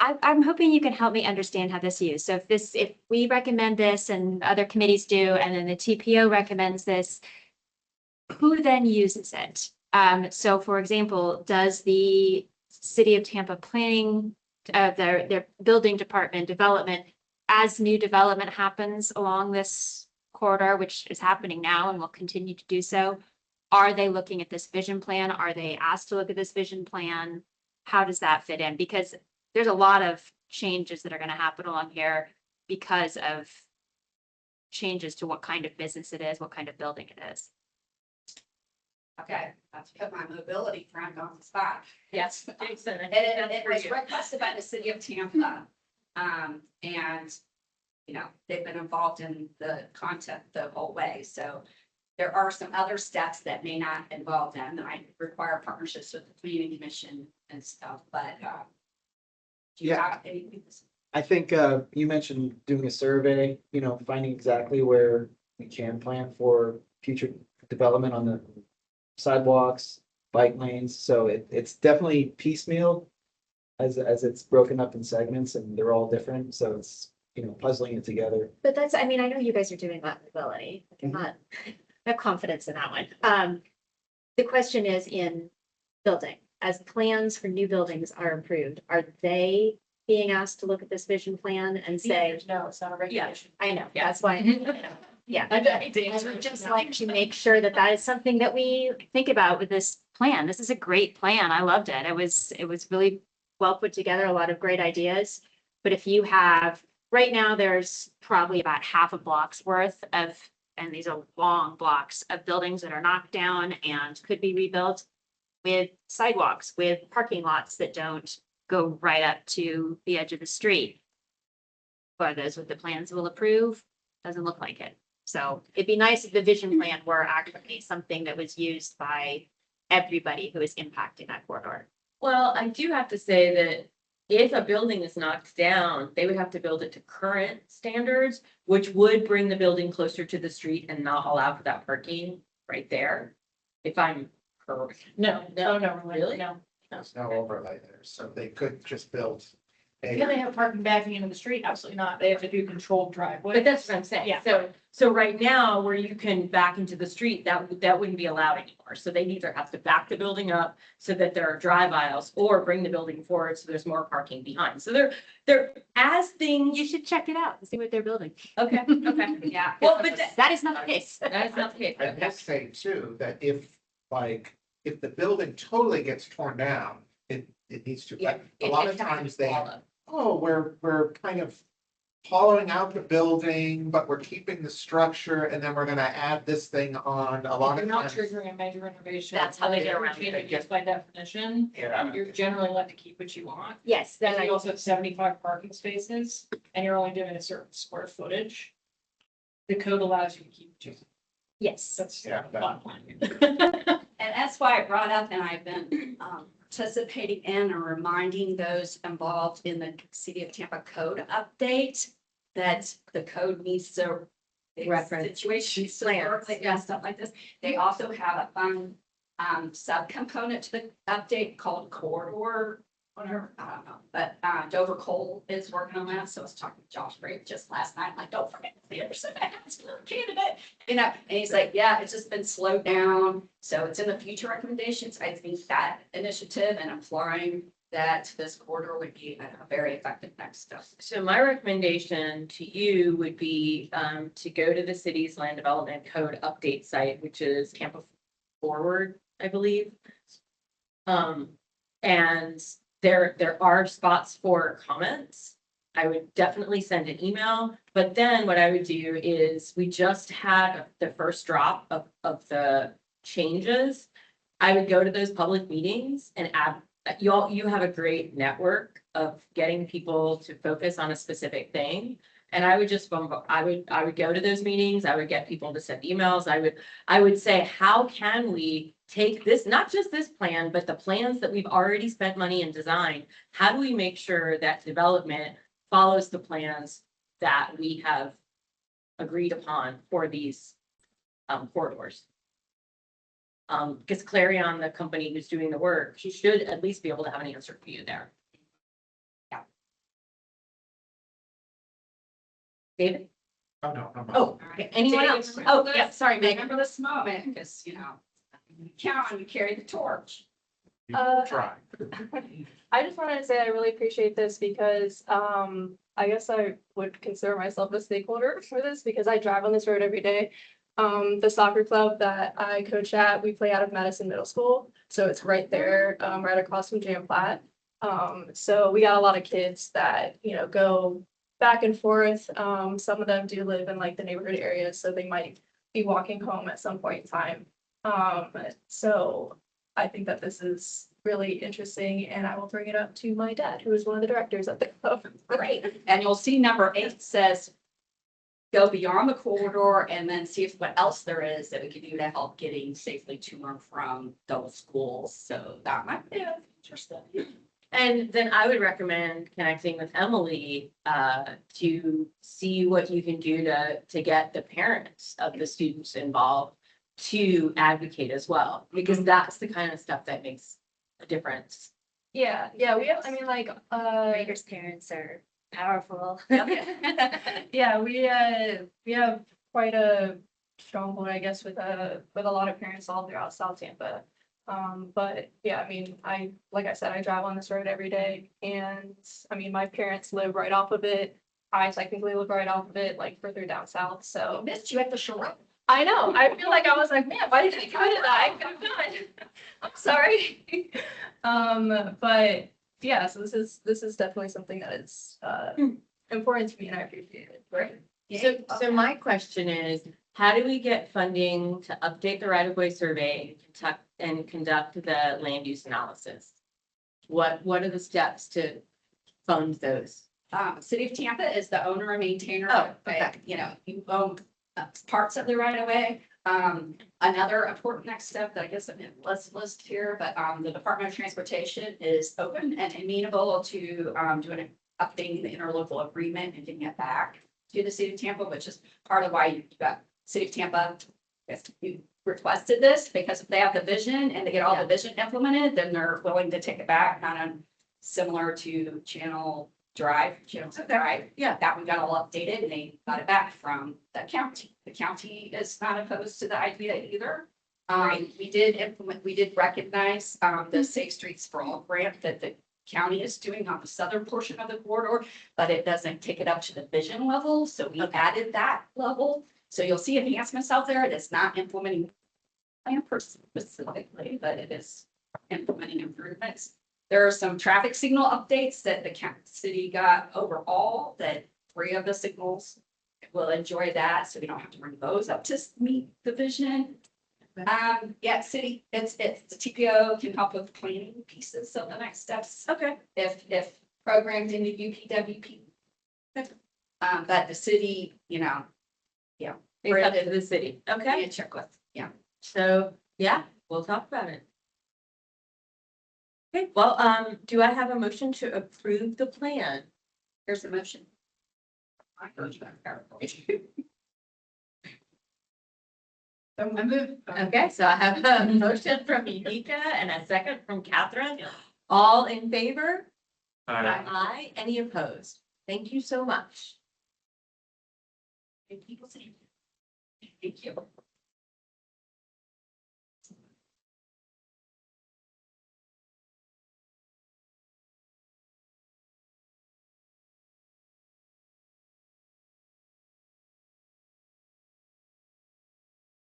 I'm hoping you can help me understand how this is used. So if we recommend this and other committees do, and then the TPO recommends this, who then uses it? So for example, does the City of Tampa planning, their building department development, as new development happens along this corridor, which is happening now and will continue to do so, are they looking at this vision plan? Are they asked to look at this vision plan? How does that fit in? Because there's a lot of changes that are going to happen along here because of changes to what kind of business it is, what kind of building it is. Okay, let's put my mobility friend on the spot. Yes. It was requested by the City of Tampa. And, you know, they've been involved in the content the whole way. So there are some other steps that may not involve them that might require partnerships with the planning commission and stuff, but, do you have anything? I think you mentioned doing a survey, finding exactly where we can plan for future development on the sidewalks, bike lanes. So it's definitely piecemeal as it's broken up in segments and they're all different. So it's, puzzling it together. But that's, I know you guys are doing that mobility. I have confidence in that one. The question is in building, as plans for new buildings are approved, are they being asked to look at this vision plan and say, No, it's not a regulation. I know, that's why. Yeah, I would just like to make sure that that is something that we think about with this plan. This is a great plan. I loved it. It was really well put together, a lot of great ideas. But if you have, right now, there's probably about half a block's worth of, and these are long blocks of buildings that are knocked down and could be rebuilt with sidewalks, with parking lots that don't go right up to the edge of the street. Are those what the plans will approve? Doesn't look like it. So it'd be nice if the vision plan were actually something that was used by everybody who is impacting that corridor. Well, I do have to say that if a building is knocked down, they would have to build it to current standards, which would bring the building closer to the street and not allow for that parking right there. If I'm correct. No, really? No. There's no overlay there, so they could just build. Can they have parking backing into the street? Absolutely not. They have to do controlled driveway. But that's what I'm saying. Yeah. So right now, where you can back into the street, that wouldn't be allowed anymore. So they either have to back the building up so that there are drive aisles or bring the building forward so there's more parking behind. So they're as things. You should check it out and see what they're building. Okay, Yeah. Well, but That is not the case. that is not the case. I must say too, that if the building totally gets torn down, it needs to, Yeah, like, a lot of it has to times they, follow. we're kind of hollowing out the building, but we're keeping the structure, and then we're gonna add this thing on. A lot You're of not times. triggering a major renovation. That's how they get around Change it. use by definition. Yeah. You're generally allowed to keep what you want. Yes, Then then you also have 75 parking spaces and you're only doing a certain square footage. The code allows you to keep what you want. yes. That's Yeah, bottom line. And that's why I brought up, and I've been participating in and reminding those involved in the City of Tampa code update that the code needs to Reference situations, plans. yeah, stuff like this. They also have a fun subcomponent to the update called corridor, whatever, I don't know. But Dover Cole is working on that, so I was talking to Josh Brave just last night, like, don't forget the Anderson candidate. You know, and he's like, yeah, it's just been slowed down. So it's in the future recommendations. I think that initiative and applying that to this corridor would be a very effective next step. So my recommendation to you would be to go to the city's land development code update site, which is Campus Forward, I believe. And there are spots for comments. I would definitely send an email, but then what I would do is we just had the first drop of the changes. I would go to those public meetings and add, you have a great network of getting people to focus on a specific thing. And I would just, I would go to those meetings. I would get people to send emails. I would say, how can we take this, not just this plan, but the plans that we've already spent money and designed? How do we make sure that development follows the plans that we have agreed upon for these corridors? Because Clarion, the company who's doing the work, she should at least be able to have an answer for you there. Yeah. David? Oh, no, no. Oh, okay. Anyone else? Oh, yeah, sorry, Megan. Remember this moment, because, you know, you count on you carry the torch. Try. I just wanted to say I really appreciate this because I guess I would consider myself a stakeholder for this because I drive on this road every day. The soccer club that I coach at, we play out of Madison Middle School, so it's right there, right across from Jam Platte. So we got a lot of kids that, you know, go back and forth. Some of them do live in like the neighborhood areas, so they might be walking home at some point in time. So I think that this is really interesting, and I will bring it up to my dad, who is one of the directors at the club. Great. And you'll see number 8 says, go beyond the corridor and then see if what else there is that we can do to help getting safely to and from those schools. So that might be interesting. And then I would recommend connecting with Emily to see what you can do to get the parents of the students involved to advocate as well, because that's the kind of stuff that makes a difference. Yeah, we have, I mean, like, Raiders parents are powerful. yeah, we have quite a stronghold, I guess, with a lot of parents all throughout South Tampa. But yeah, I mean, like I said, I drive on this road every day, and I mean, my parents live right off of it. I technically live right off of it, like further down south, so. Missed you at the shore. I know, I feel like I was like, man, why didn't I go to that? I could have gone. I'm sorry. But yeah, so this is definitely something that is important to me, and I appreciate it. Right. So my question is, how do we get funding to update the right-of-way survey and conduct the land use analysis? What are the steps to fund those? City of Tampa is the owner and maintainer. Oh, but, okay. you know, you own parts of the right of way. Another important next step that I guess let's list here, but the Department of Transportation is open and amenable to doing updating the interlocal agreement and getting it back to the City of Tampa, which is part of why you got City of Tampa. Yes, you requested this because if they have the vision and they get all the vision implemented, then they're willing to take it back, kind of similar to Channel Drive. Yeah, that one got all updated and they got it back from the county. The county is not opposed to the idea either. We did recognize the Safe Streets for All grant that the county is doing on the southern portion of the corridor, but it doesn't take it up to the vision level. So we added that level. So you'll see enhancements out there. It is not implementing plan specifically, but it is implementing improvements. There are some traffic signal updates that the city got overall, that 3 of the signals will enjoy that. So we don't have to bring those up to meet the vision. Yeah, city, it's the TPO can help with planning pieces of the next steps. Okay. If programmed in the UPWP. But the city, you know, yeah. It's up to the city. Okay. Check with, yeah. So, yeah, we'll talk about it. Okay, well, do I have a motion to approve the plan? Here's a motion. I heard that. I move. Okay, so I have a motion from Unica and a second from Catherine. All in favor? Aye. Any opposed? Thank you so much. Thank you.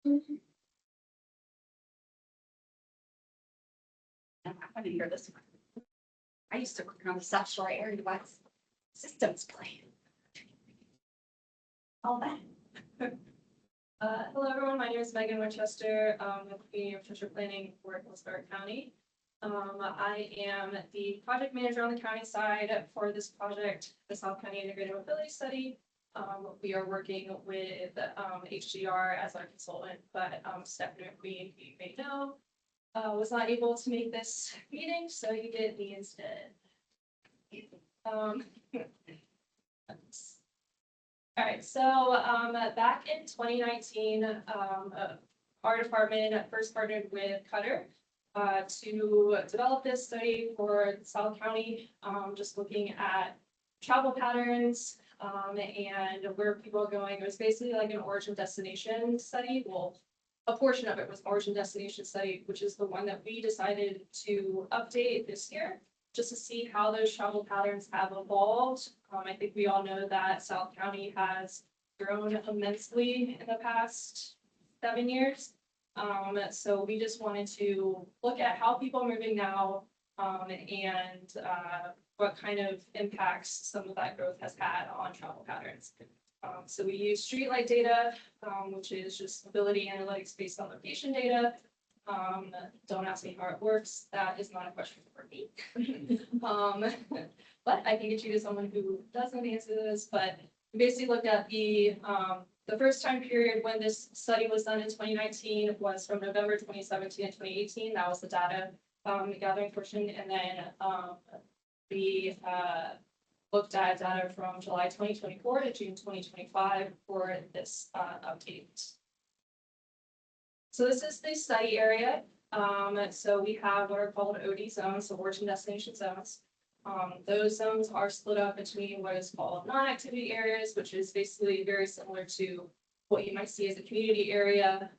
I'm going to hear this one. I used to work on the South Shore Area Device Systems Plan. All that. Hello, everyone. My name is Megan Winchester, with the Infrastructure Planning for Hillsborough County. I am the project manager on the county side for this project, the South County Integrated Mobility Study. We are working with HDR as our consultant, but Stephanie, you may know, was not able to make this meeting, so you did me instead. All right, so back in 2019, our department first partnered with Cutter to develop this study for South County, just looking at travel patterns and where people are going. It was basically like an origin destination study. Well, a portion of it was origin destination study, which is the one that we decided to update this year, just to see how those travel patterns have evolved. I think we all know that South County has grown immensely in the past 7 years. So we just wanted to look at how people are moving now and what kind of impacts some of that growth has had on travel patterns. So we use streetlight data, which is just mobility analytics based on location data. Don't ask me how it works. That is not a question for me. But I can get you to someone who does know the answer to this. But we basically looked at the first time period when this study was done in 2019 was from November 2017 and 2018. That was the data gathering portion. And then we looked at data from July 2024 to June 2025 for this update. So this is the study area. So we have what are called OD zones, so origin destination zones. Those zones are split up between what is called non-activity areas, which is basically very similar to what you might see as a community area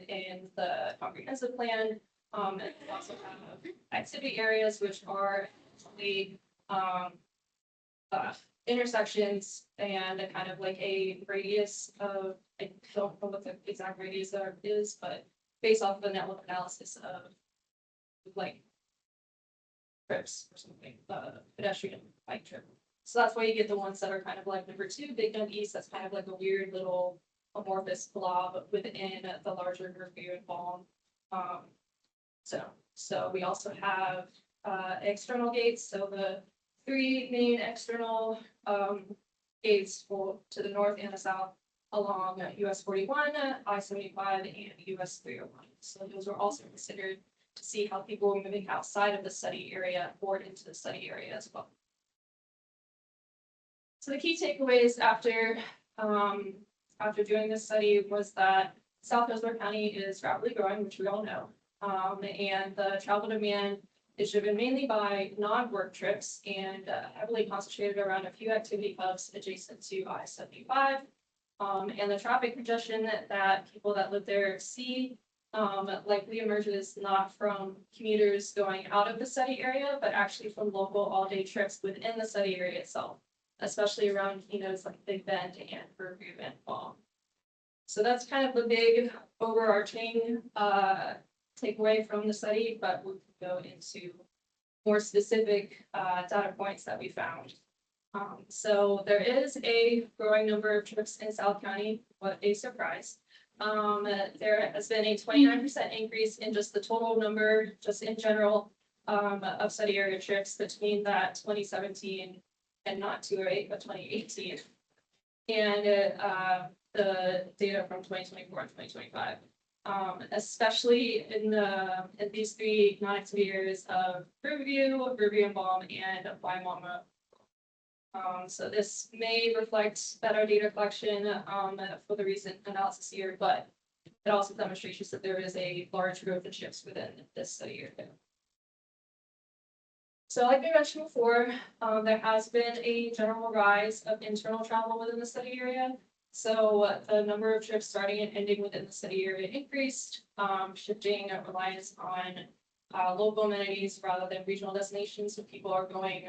in the comprehensive plan. And we also have activity areas, which are actually intersections and a kind of like a radius of, I don't know what the exact radius there is, but based off of the network analysis of like trips or something, pedestrian bike trip. So that's why you get the ones that are kind of like number 2, Big Dumb East. That's kind of like a weird little amorphous blob within the larger Gerview and Balm. So we also have external gates. So the 3 main external gates to the north and the south along US 41, I-75, and US 301. So those were also considered to see how people were moving outside of the study area or into the study area as well. So the key takeaways after doing this study was that South Hillsborough County is rapidly growing, which we all know, and the travel demand is driven mainly by non-work trips and heavily concentrated around a few activity hubs adjacent to I-75. And the traffic congestion that people that live there see likely emerges not from commuters going out of the study area, but actually from local all-day trips within the study area itself, especially around keynotes like Big Bend and Gerview and Balm. So that's kind of the big overarching takeaway from the study, but we can go into more specific data points that we found. So there is a growing number of trips in South County. What a surprise. There has been a 29% increase in just the total number, just in general, of study area trips between that 2017 and not 2008, but 2018. And the data from 2024 and 2025. especially in these three non-activity areas of Riverview, and Balm, and Waimama. So this may reflect better data collection for the recent analysis here, but it also demonstrates that there is a large growth in shifts within this study area. So like we mentioned before, there has been a general rise of internal travel within the study area. So the number of trips starting and ending within the study area increased, shifting reliance on local amenities rather than regional destinations. So people are going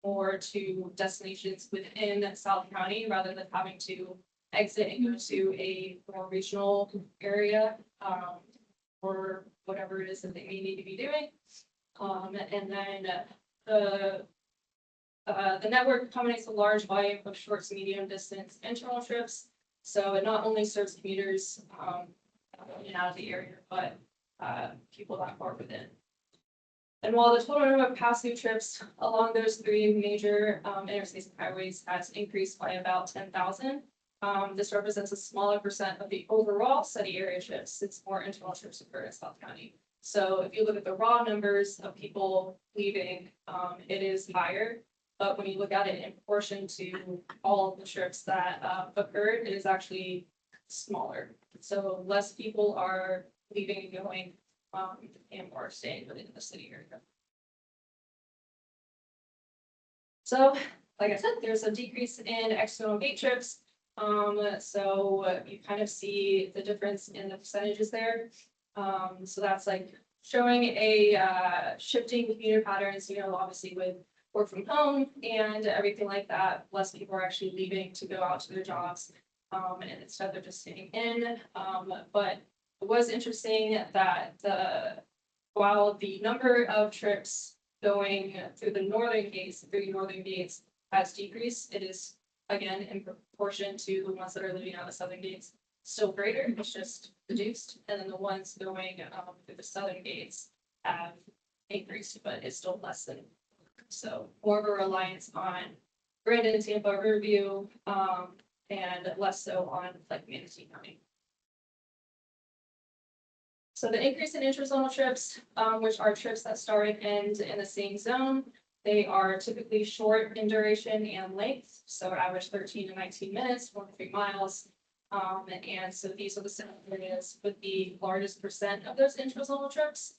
more to destinations within South County rather than having to exit and go to a more regional area or whatever it is that they may need to be doing. And then the network accommodates a large volume of short to medium distance internal trips. So it not only serves commuters in and out of the area, but people that far within. And while the total number of passenger trips along those three major interstates and highways has increased by about 10,000, this represents a smaller percent of the overall study area trips since more internal trips occur in South County. So if you look at the raw numbers of people leaving, it is higher. But when you look at it in proportion to all of the trips that occurred, it is actually smaller. So less people are leaving and going and more staying within the city area. So, like I said, there's a decrease in external gate trips. So you kind of see the difference in the percentages there. So that's like showing a shifting commuter patterns, you know, obviously with work from home and everything like that, less people are actually leaving to go out to their jobs. And instead they're just staying in. But it was interesting that while the number of trips going through the northern gates has decreased, it is again in proportion to the ones that are living out the southern gates still greater. It's just reduced, and then the ones going through the southern gates have increased, but it's still less than. So more of a reliance on Brandon, Tampa, Riverview, and less so on like Manatee County. So the increase in interzonal trips, which are trips that start and end in the same zone, they are typically short in duration and length. So average 13 to 19 minutes, 1 to 3 miles. And so these are the areas with the largest percent of those interzonal trips.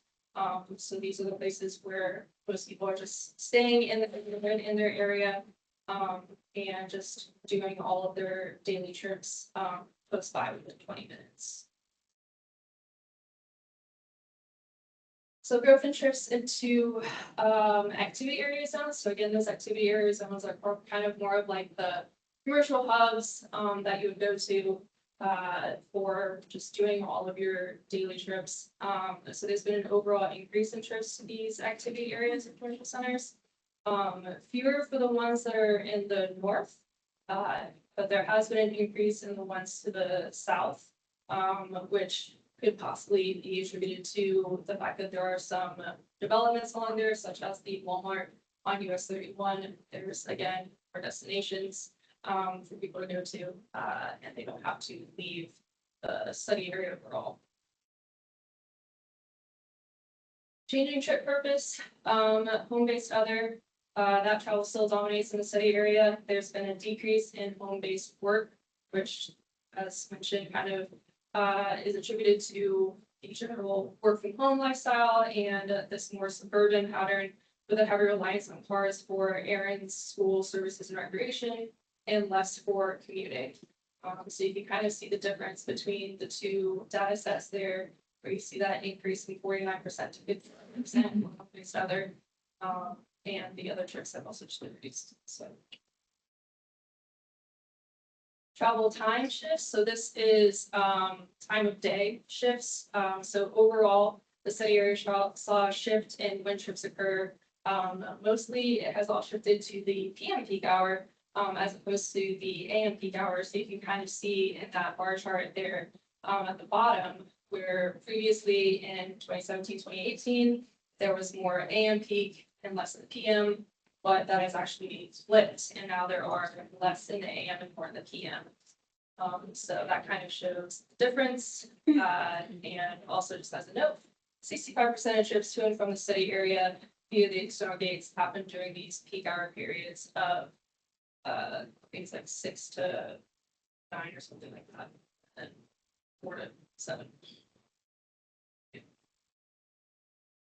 So these are the places where most people are just staying in their area and just doing all of their daily trips close by within 20 minutes. So growth in trips into activity area zones. So again, those activity area zones are kind of more of like the commercial hubs that you would go to for just doing all of your daily trips. So there's been an overall increase in trips to these activity areas and commercial centers. Fewer for the ones that are in the north, but there has been an increase in the ones to the south, which could possibly be attributed to the fact that there are some developments along there, such as the Walmart on US 31. There's again more destinations for people to go to, and they don't have to leave the study area overall. Changing trip purpose, home-based other, that travel still dominates in the study area. There's been a decrease in home-based work, which, as mentioned, kind of is attributed to the general work from home lifestyle and this more suburban pattern with a heavy reliance on cars for errands, school services, and recreation, and less for commuting. So you can kind of see the difference between the two data sets there, where you see that increase from 49% to 51% home-based other, and the other trips have also decreased. So. Travel time shifts. So this is time of day shifts. So overall, the study area saw a shift in when trips occur. Mostly it has all shifted to the PM peak hour as opposed to the AM peak hour. So you can kind of see in that bar chart there at the bottom, where previously in 2017, 2018, there was more AM peak and less in the PM. But that is actually flipped, and now there are less in the AM and more in the PM. So that kind of shows the difference. And also just as a note, 65% of trips to and from the city area via the external gates happen during these peak hour periods of things like 6 to 9 or something like that, and 4 to 7.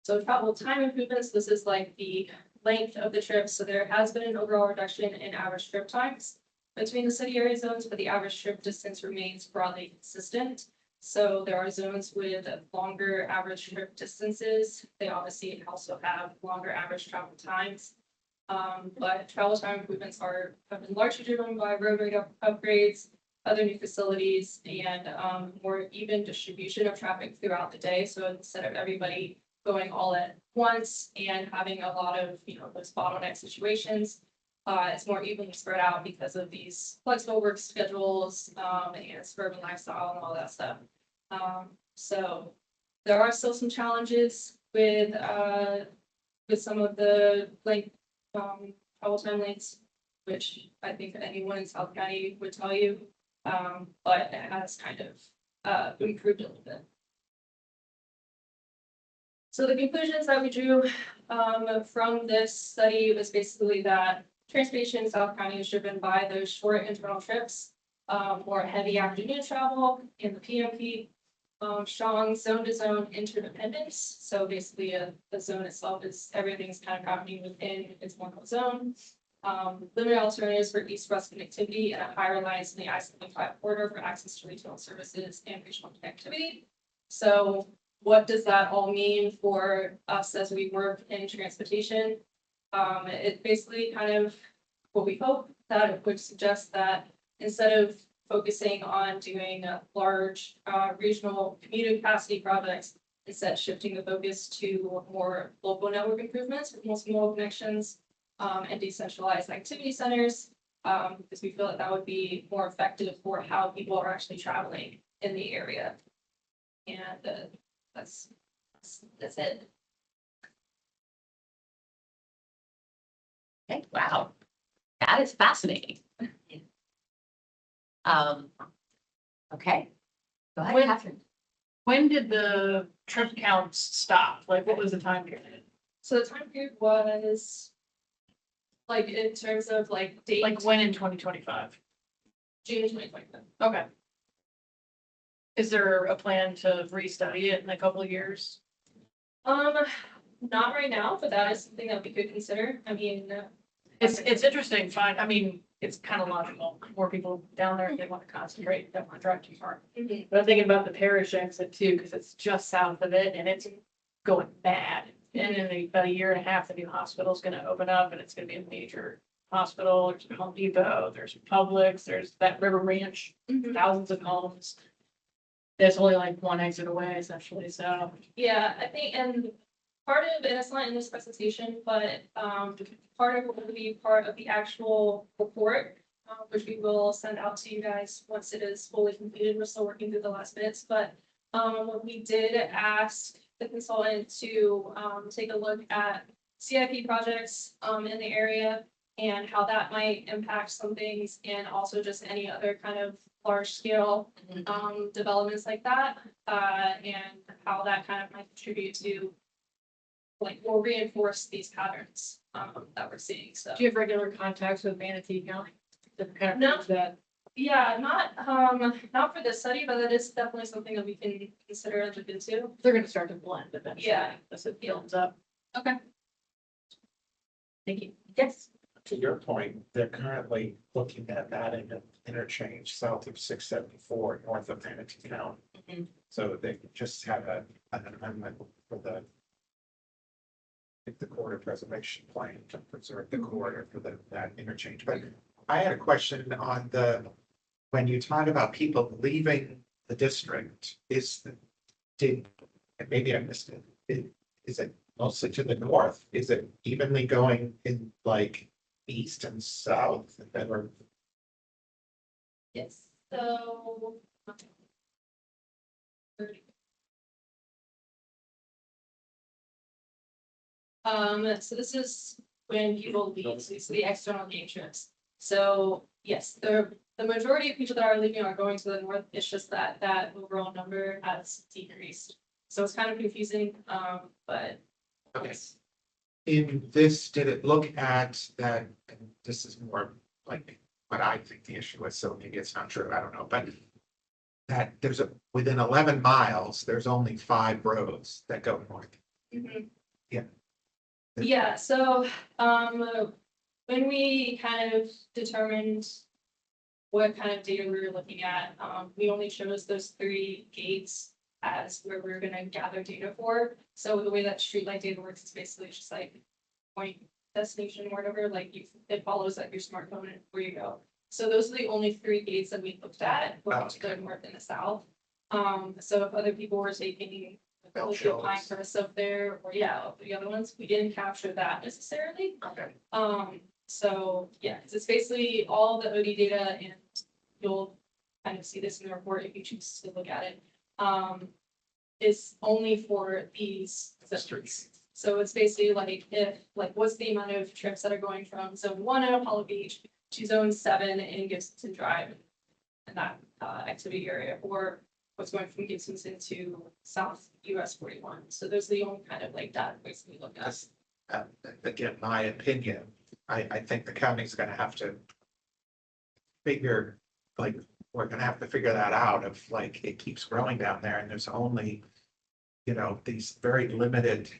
So travel time improvements, this is like the length of the trip. So there has been an overall reduction in average trip times between the city area zones, but the average trip distance remains broadly consistent. So there are zones with longer average trip distances. They obviously also have longer average travel times. But travel time improvements have been largely driven by roadway upgrades, other new facilities, and more even distribution of traffic throughout the day. So instead of everybody going all at once and having a lot of, those bottleneck situations, it's more evenly spread out because of these flexible work schedules, and suburban lifestyle and all that stuff. So there are still some challenges with some of the travel time lengths, which I think anyone in South County would tell you. But it has kind of improved a little bit. So the conclusions that we drew from this study was basically that transportation in South County is driven by those short internal trips, more heavy afternoon travel in the PM peak, strong zone to zone interdependence. So basically the zone itself is everything's kind of happening within its one zone. Limited alternatives for east-west connectivity and a high reliance on the I-75 corridor for access to retail services and regional connectivity. So what does that all mean for us as we work in transportation? It basically kind of what we hope that it would suggest that instead of focusing on doing large regional commuter capacity projects, instead shifting the focus to more local network improvements with multimodal connections and decentralized activity centers, because we feel that that would be more effective for how people are actually traveling in the area. And that's it. Okay, wow, that is fascinating. Okay, go ahead, Catherine. When did the trip counts stop? Like, what was the time period? So the time period was like in terms of like date. Like when in 2025? June 2025. Okay. Is there a plan to restudy it in a couple of years? Not right now, but that is something that we could consider. I mean, It's interesting, fine. I mean, it's kind of logical. More people down there, they want to concentrate, don't want to drive too far. But I'm thinking about the parish exit too, because it's just south of it and it's going bad. And in about a year and a half, the new hospital is going to open up and it's going to be a major hospital. There's a Home Depot, there's Publix, there's that River Ranch, thousands of homes. There's only like one exit away essentially, so. yeah, I think, and part of, and it's not in this presentation, but part of it will be part of the actual report, which we will send out to you guys once it is fully completed. We're still working through the last bits, but we did ask the consultant to take a look at CIP projects in the area and how that might impact some things, and also just any other kind of large scale developments like that, and how that kind of might contribute to like or reinforce these patterns that we're seeing. So Do you have regular contacts with Manatee County? No. Yeah, not for this study, but that is definitely something that we can consider and look into. They're gonna start to blend eventually. Yeah. As it builds up. Okay. Thank you. Yes. To your point, they're currently looking at adding an interchange south of 674 north of Manatee County. Mhm. So they just have an amendment for the corridor preservation plan to preserve the corridor for that interchange. But I had a question on when you talk about people leaving the district, maybe I missed it. Is it mostly to the north? Is it evenly going in like east and south? Or Yes. So. So this is when people leave, so these are the external gate trips. So yes, the the majority of people that are leaving are going to the north. It's just that that overall number has decreased. So it's kind of confusing, but. Okay. In this, did it look at that, and this is more like what I think the issue is, so maybe it's not true, I don't know, but that there's within 11 miles, there's only 5 roads that go north. Yeah. Yeah, so, when we kind of determined what kind of data we were looking at, we only chose those 3 gates as where we were gonna gather data for. So the way that streetlight data works is basically just like point destination or whatever, like it follows like your smartphone and where you go. So those are the only 3 gates that we looked at, both to the north and the south. So if other people were taking Pine Crest up there, or the other ones, we didn't capture that necessarily. Okay. So yeah, because it's basically all the OD data, and you'll kind of see this in the report if you choose to look at it. Is only for these streets. So it's basically like what's the amount of trips that are going from zone 1 at Apollo Beach to zone 7 in Gibson Drive in that activity area, or what's going from Gibson to South US 41. So those are the only kind of like databases we look at. Again, my opinion, I think the county's gonna have to figure, like, we're gonna have to figure that out of like, it keeps growing down there and there's only, you know, these very limited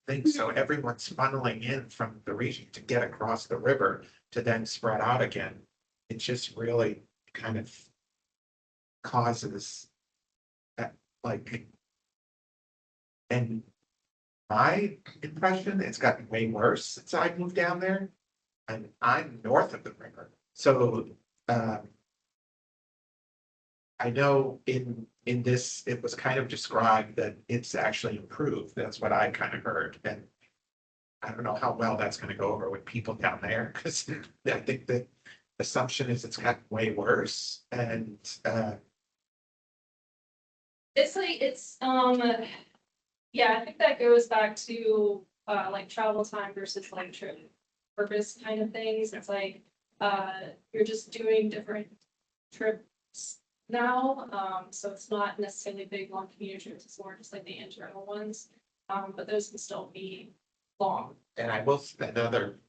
things. So everyone's funneling in from the region to get across the river to then spread out again. It just really kind of causes that, like, and my impression, it's gotten way worse since I moved down there. And I'm north of the river. So I know in this, it was kind of described that it's actually improved. That's what I kind of heard. And I don't know how well that's going to go over with people down there, because I think the assumption is it's gotten way worse. And it's like yeah, I think that goes back to like travel time versus like trip purpose kind of things. It's like you're just doing different trips now. So it's not necessarily big long commute trips, it's more just like the internal ones. But those can still be long. And I will say another,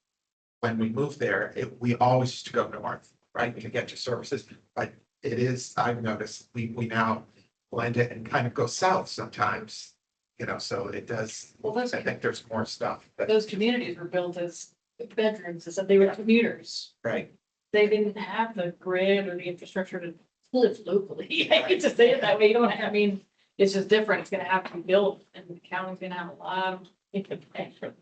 when we moved there, we always used to go north, right, to get to services. But it is, I've noticed, we now blend it and kind of go south sometimes, you know, so it does. Well, I think there's more stuff. Those communities were built as bedrooms, as if they were commuters. Right. They didn't have the grid or the infrastructure to live locally. I hate to say it that way. You don't have, I mean, it's just different. It's gonna have to be built, and the county's gonna have a lot of pay for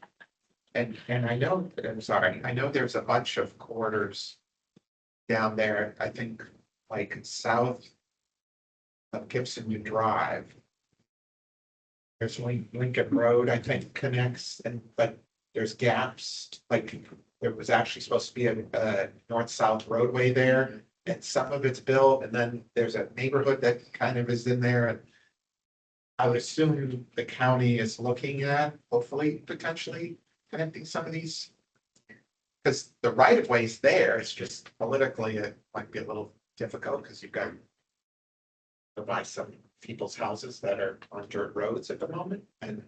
that. And I know, I'm sorry, I know there's a bunch of quarters down there, I think, like south of Gibson Drive. There's Lincoln Road, I think, connects, but there's gaps, like there was actually supposed to be a north-south roadway there, and some of it's built, and then there's a neighborhood that kind of is in there, and I would assume the county is looking at, hopefully, potentially connecting some of these. Because the right of way is there, it's just politically, it might be a little difficult, because you've got to buy some people's houses that are on dirt roads at the moment, and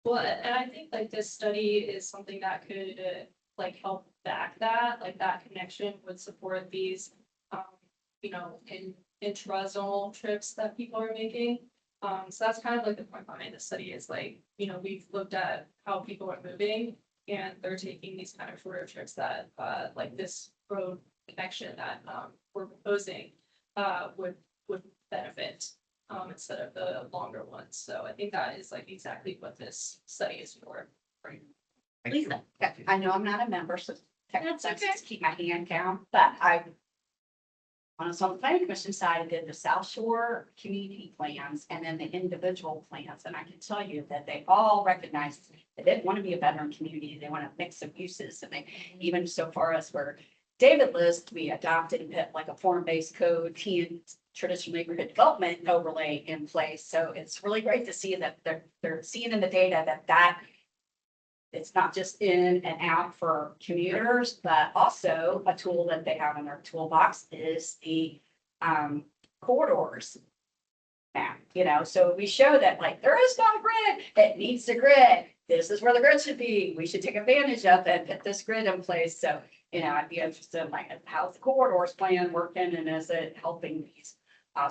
Well, and I think like this study is something that could like help back that, like that connection would support these, you know, intra-zonal trips that people are making. So that's kind of like the point behind the study is like, you know, we've looked at how people are moving and they're taking these kind of shorter trips that, like this road connection that, we're proposing, would benefit, instead of the longer ones. So I think that is like exactly what this study is for. Right. Lisa, I know I'm not a member, so technically I just keep my hand down, but I on the planning commission side, I did the South Shore community plans and then the individual plans. And I can tell you that they all recognize they didn't want to be a veteran community. They want a mix of uses. And they, even so far as where David lives, we adopted and put like a form-based code, and traditional neighborhood development overlay in place. So it's really great to see that they're seeing in the data that it's not just in and out for commuters, but also a tool that they have in their toolbox is the corridors map, so we show that like there is not a grid, it needs a grid. This is where the grid should be. We should take advantage of it, put this grid in place. So, I'd be interested in like how's the corridors plan working and is it helping these?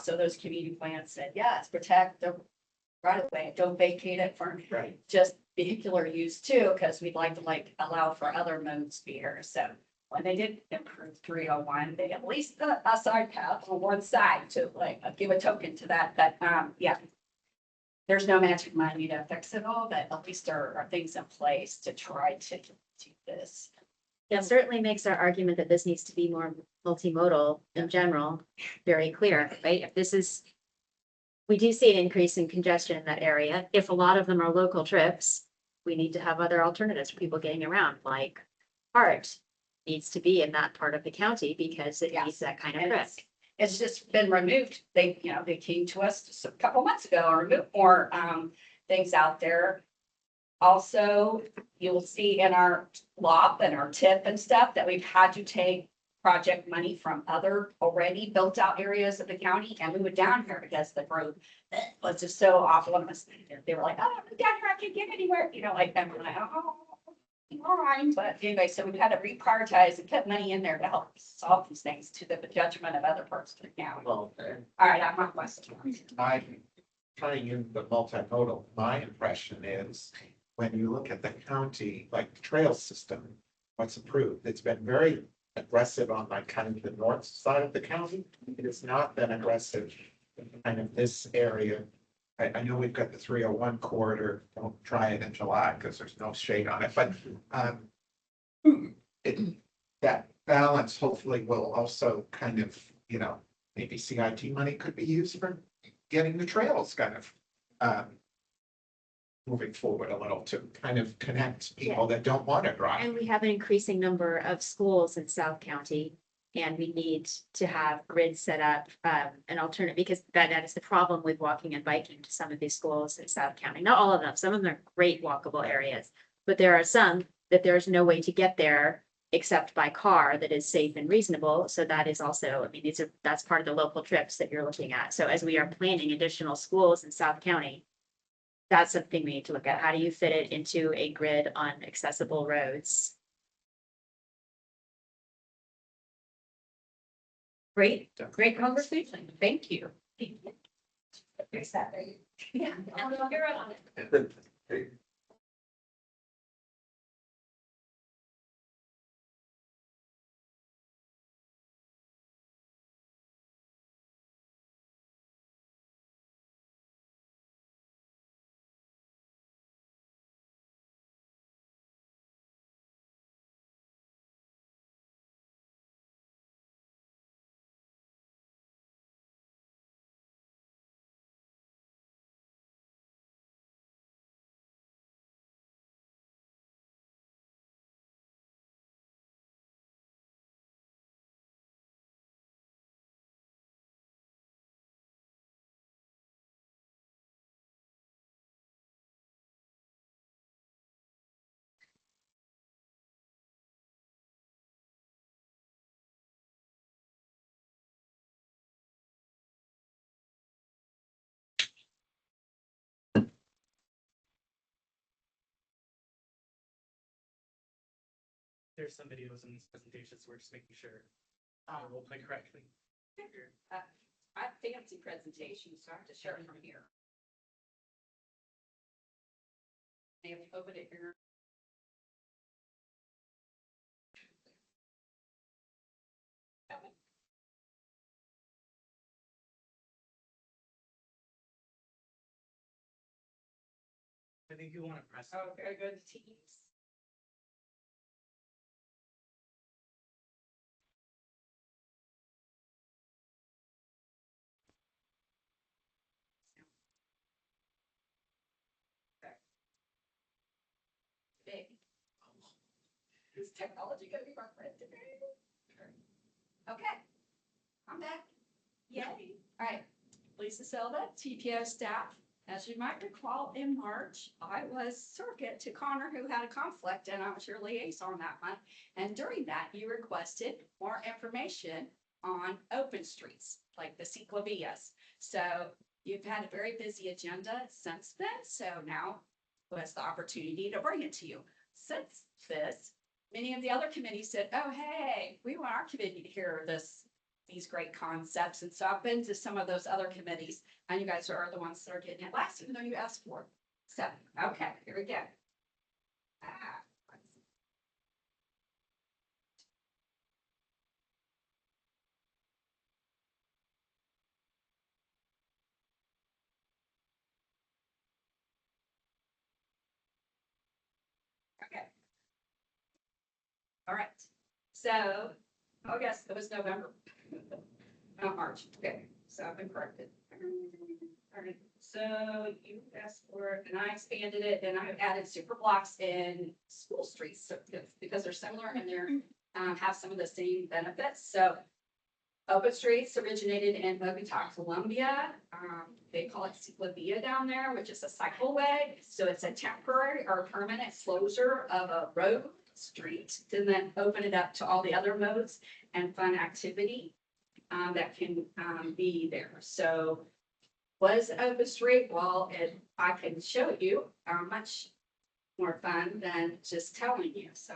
So those community plans said, yes, protect the right of way, don't vacate it for just vehicular use too, because we'd like to allow for other modes here. So when they did improve 301, they at least a side path on one side to give a token to that, yeah. There's no magic money to fix it all, but at least there are things in place to try to do this. It certainly makes our argument that this needs to be more multimodal in general very clear, right? If this is, we do see an increase in congestion in that area. If a lot of them are local trips, we need to have other alternatives for people getting around, like art needs to be in that part of the county because it needs that kind of And trip. it's just been removed. They came to us just a couple months ago and removed more things out there. Also, you'll see in our LOP and our TIP and stuff that we've had to take project money from other already built out areas of the county and move it down here because the growth was just so awful. And they were like, oh, I'm down here, I can't get anywhere, and we're like, oh, all right. But anyway, so we've had to reprioritize and put money in there to help solve these things to the detriment of other parts of the county. All right, I'm on question. I'm tying in the multimodal. My impression is when you look at the county, like the trail system, what's approved, it's been very aggressive on kind of the north side of the county. It has not been aggressive in kind of this area. I know we've got the 301 corridor. Don't try it in July because there's no shade on it, but that balance hopefully will also kind of, maybe CIT money could be used for getting the trails kind of moving forward a little to kind of connect people that don't want to drive. And we have an increasing number of schools in South County. And we need to have grids set up, an alternate, because that is the problem with walking and biking to some of these schools in South County. Not all of them. Some of them are great walkable areas, but there are some that there's no way to get there except by car that is safe and reasonable. So that is also, that's part of the local trips that you're looking at. So as we are planning additional schools in South County, that's something we need to look at. How do you fit it into a grid on accessible roads? Great conversation. Thank you. There's that. Yeah. You're on it. There's some videos in this presentation, so we're just making sure we'll play correctly. I have fancy presentations, so I have to share it from here. They have to open it here. I think you want to press. Oh, very good. Teams. Big. Is technology gonna be my friend today? Okay, I'm back. Yay. All right, Lisa Silva, TPO staff. As you might recall, in March, I was surrogate to Connor, who had a conflict, and I was your liaison that month. And during that, you requested more information on open streets, like the ciclovías. So you've had a very busy agenda since then, so now was the opportunity to bring it to you. Since this, many of the other committees said, oh, hey, we want our committee to hear these great concepts. And so I've been to some of those other committees, and you guys are the ones that are getting it last, even though you asked for it. So, okay, here we go. Let's see. Okay. All right. So, oh, yes, it was November, not March. Okay, so I've been corrected. All right, so you asked for it, and I expanded it, and I added super blocks in school streets because they're similar and they're have some of the same benefits. So open streets originated in Bogota, Colombia. They call it ciclovia down there, which is a cycleway. So it's a temporary or permanent closure of a road street to then open it up to all the other modes and fun activity that can be there. So what is an open street? Well, I can show you much more fun than just telling you. So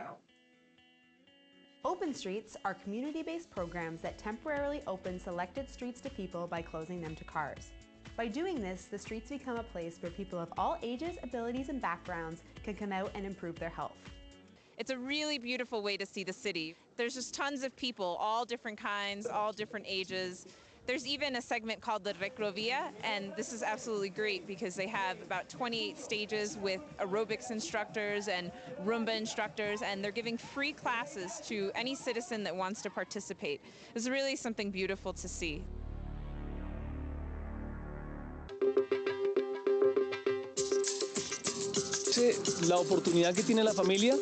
Open streets are community-based programs that temporarily open selected streets to people by closing them to cars. By doing this, the streets become a place where people of all ages, abilities, and backgrounds can come out and improve their health. It's a really beautiful way to see the city. There's just tons of people, all different kinds, all different ages. There's even a segment called the Recrovia, and this is absolutely great because they have about 28 stages with aerobics instructors and Roomba instructors, and they're giving free classes to any citizen that wants to participate. It's really something beautiful to see. La oportunidad que tiene la familia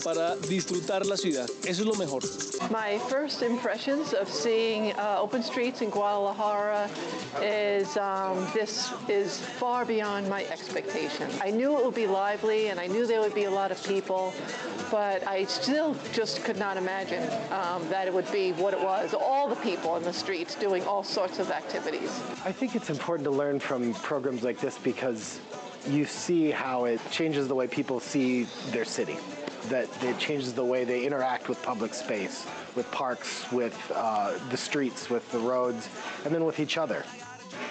para disfrutar la ciudad. Eso es lo mejor. My first impressions of seeing open streets in Guadalajara is this is far beyond my expectation. I knew it would be lively and I knew there would be a lot of people, but I still just could not imagine that it would be what it was, all the people in the streets doing all sorts of activities. I think it's important to learn from programs like this because you see how it changes the way people see their city. That it changes the way they interact with public space, with parks, with the streets, with the roads, and then with each other.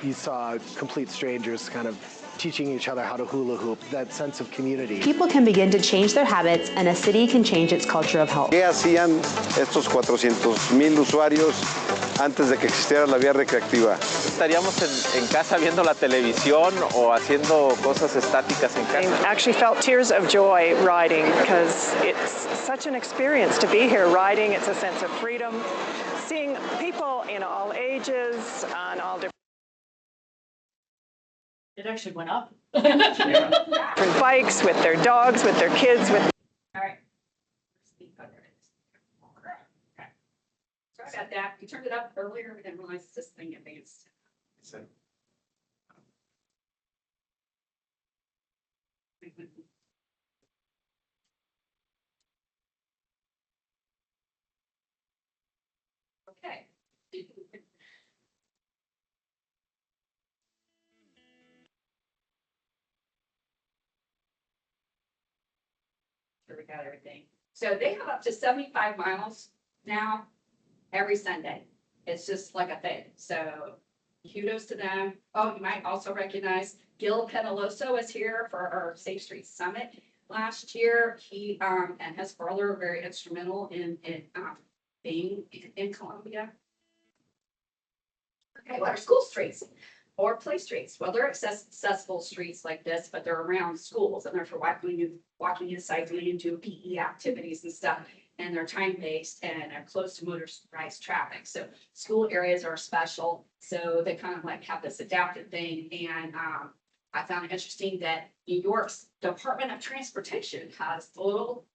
You saw complete strangers kind of teaching each other how to hula hoop, that sense of community. People can begin to change their habits, and a city can change its culture of health. ¿Qué hacían estos 400,000 usuarios antes de que existiera la vía recreativa? Estaríamos en casa viendo la televisión o haciendo cosas estáticas en casa. I actually felt tears of joy riding because it's such an experience to be here riding. It's a sense of freedom, seeing people in all ages, on all different It actually went up. bikes, with their dogs, with their kids, with. all right. Okay. Sorry about that. You turned it up earlier. We didn't realize this thing advanced. Okay. Sure we got everything. So they have up to 75 miles now every Sunday. It's just like a thing. So kudos to them. Oh, you might also recognize Gil Penaloso is here for our Safe Streets Summit last year. He and his brother were very instrumental in being in Colombia. Okay, what are school streets or play streets? Well, they're accessible streets like this, but they're around schools and they're for walking and cycling and doing PE activities and stuff. And they're time-based and are close to motorized traffic. So school areas are special. So they kind of like have this adapted thing. And I found it interesting that New York's Department of Transportation has a little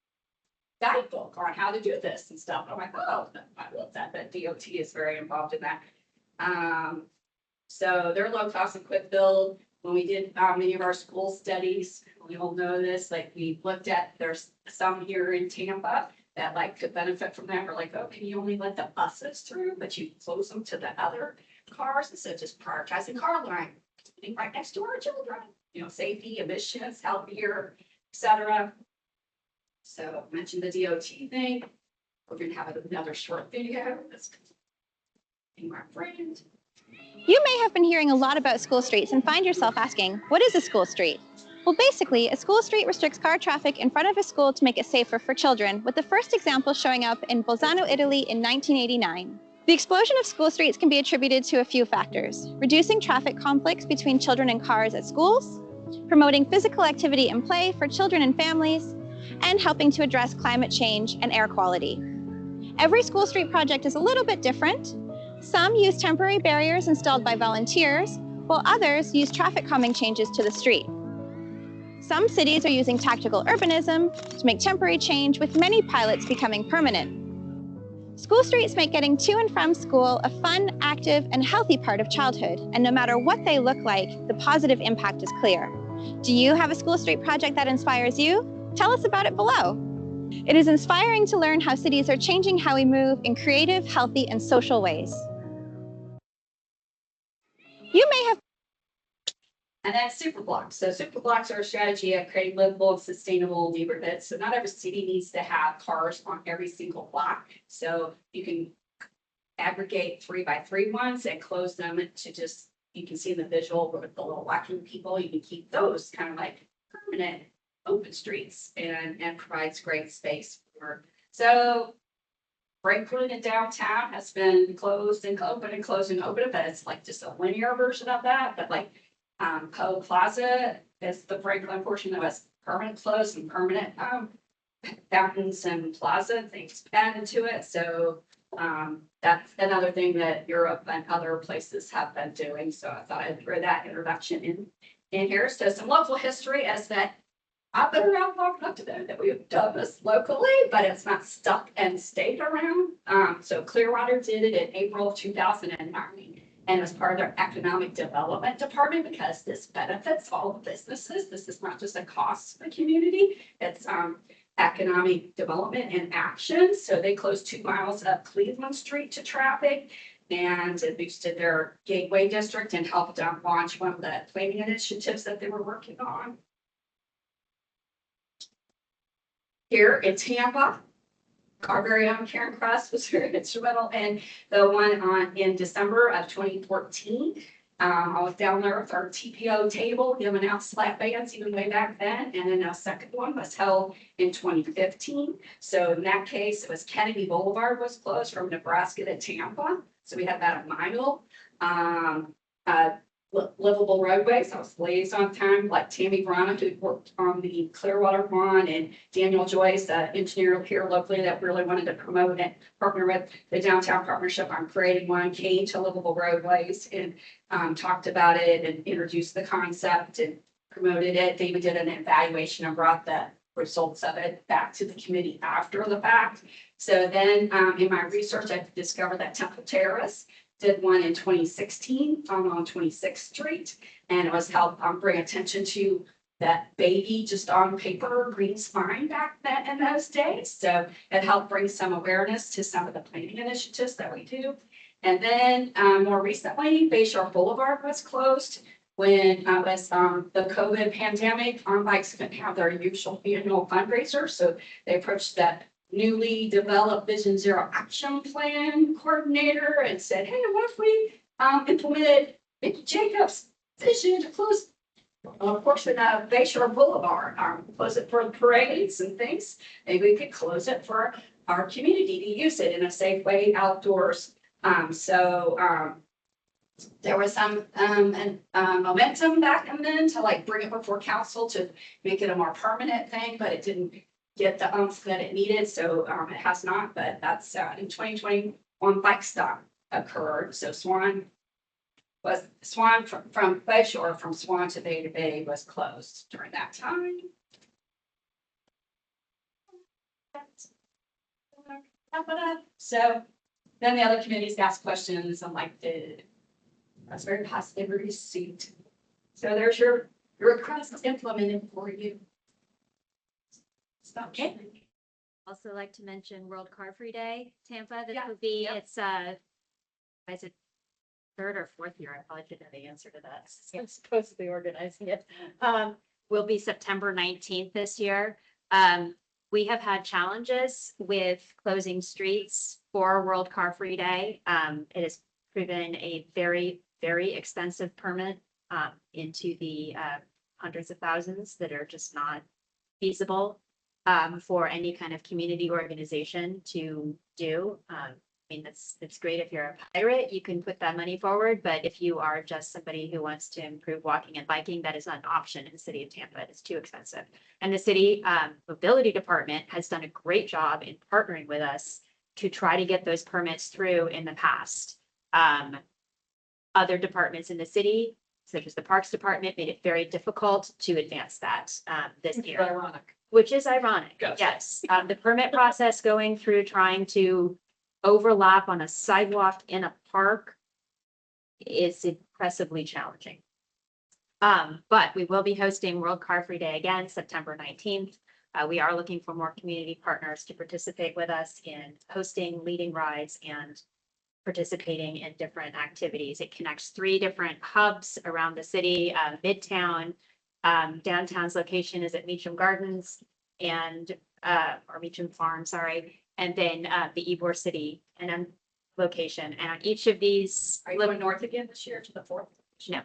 guidebook on how to do this and stuff. I'm like, oh, I love that. That DOT is very involved in that. So they're low cost and quick build. when we did many of our school studies, we all know this, like we looked at, there's some here in Tampa that like could benefit from that. We're like, oh, can you only let the buses through, but you close them to the other cars instead of just prioritizing car line, being right next to our children, you know, safety, emissions, healthier, et cetera. So I mentioned the DOT thing. We're gonna have another short video. That's my friend. You may have been hearing a lot about school streets and find yourself asking, what is a school street? Well, basically, a school street restricts car traffic in front of a school to make it safer for children, with the first example showing up in Bolzano, Italy in 1989. The explosion of school streets can be attributed to a few factors: reducing traffic conflicts between children and cars at schools, promoting physical activity and play for children and families, and helping to address climate change and air quality. Every school street project is a little bit different. Some use temporary barriers installed by volunteers, while others use traffic calming changes to the street. Some cities are using tactical urbanism to make temporary change, with many pilots becoming permanent. School streets make getting to and from school a fun, active, and healthy part of childhood, and no matter what they look like, the positive impact is clear. Do you have a school street project that inspires you? Tell us about it below. It is inspiring to learn how cities are changing how we move in creative, healthy, and social ways. You may have. And then super blocks. So super blocks are a strategy of creating livable and sustainable neighborhoods. So not every city needs to have cars on every single block. So you can aggregate 3x3 ones and close them to just, you can see in the visual with the little walking people, you can keep those kind of like permanent open streets and provides great space for. So Franklin in downtown has been closed and open and closed and open, but it's like just a linear version of that. But like Poe Plaza is the Franklin portion that was permanent closed and permanent fountains and plaza things added to it. So that's another thing that Europe and other places have been doing. So I thought I'd throw that introduction in here. So some local history is that I've been around long enough to know that we've done this locally, but it's not stuck and stayed around. So Clearwater did it in April of 2009. And as part of their economic development department, because this benefits all the businesses. This is not just a cost for the community, it's economic development and action. So they closed 2 miles of Cleveland Street to traffic, and it boosted their gateway district and helped launch one of the planning initiatives that they were working on. Here in Tampa, our very own Karen Cross was very instrumental in the one in December of 2014. I was down there with our TPO table, giving out slap bands even way back then. And then our second one was held in 2015. So in that case, it was Kennedy Boulevard was closed from Nebraska to Tampa. So we had about a mile. Livable Roadways, I was liaison time, like Tammy Verona, who worked on the Clearwater one, and Daniel Joyce, engineer here locally that really wanted to promote and partner with the Downtown Partnership on creating one, came to Livable Roadways and talked about it and introduced the concept and promoted it. David did an evaluation and brought the results of it back to the committee after the fact. So then in my research, I discovered that Temple Terrace did one in 2016 on 26th Street, and it was helped bring attention to that baby just on paper green spine back then in those days. So it helped bring some awareness to some of the planning initiatives that we do. And then more recently, Bayshore Boulevard was closed when was the COVID pandemic. Bikes couldn't have their usual annual fundraiser, so they approached that newly developed Vision Zero Action Plan coordinator and said, hey, what if we implemented Mickey Jacobs' vision to close a portion of Bayshore Boulevard, close it for parades and things. Maybe we could close it for our community to use it in a safe way outdoors. There was some momentum back then to like bring it before council to make it a more permanent thing, but it didn't get the oomph that it needed, so it has not. But that's in 2021, bike stop occurred. So Swan from Bayshore, from Swan to Bay was closed during that time. So then the other committees asked questions. I'm like, I was very positively received. So there's your request implemented for you. Stop. Okay. Also like to mention World Car Free Day, Tampa. This Yeah, would be, yep. it's, is it third or fourth year? I probably should know the answer to that. I'm supposed to be organizing it. Will be September 19th this year. We have had challenges with closing streets for World Car Free Day. It has proven a very, very expensive permit into the hundreds of thousands that are just not feasible for any kind of community organization to do. I mean, it's great if you're a pirate, you can put that money forward, but if you are just somebody who wants to improve walking and biking, that is not an option in the city of Tampa. It's too expensive. And the city mobility department has done a great job in partnering with us to try to get those permits through in the past. Other departments in the city, such as the Parks Department, made it very difficult to advance that this year. Ironic. Which is ironic, Gotcha. yes. The permit process going through trying to overlap on a sidewalk in a park is impressively challenging. But we will be hosting World Car Free Day again, September 19th. We are looking for more community partners to participate with us in hosting, leading rides, and participating in different activities. It connects 3 different hubs around the city, Midtown, downtown's location is at Meacham Gardens and, or Meacham Farm, sorry. And then the Ybor City and location. And on each of these. Are you going north again this year to the 4th? No.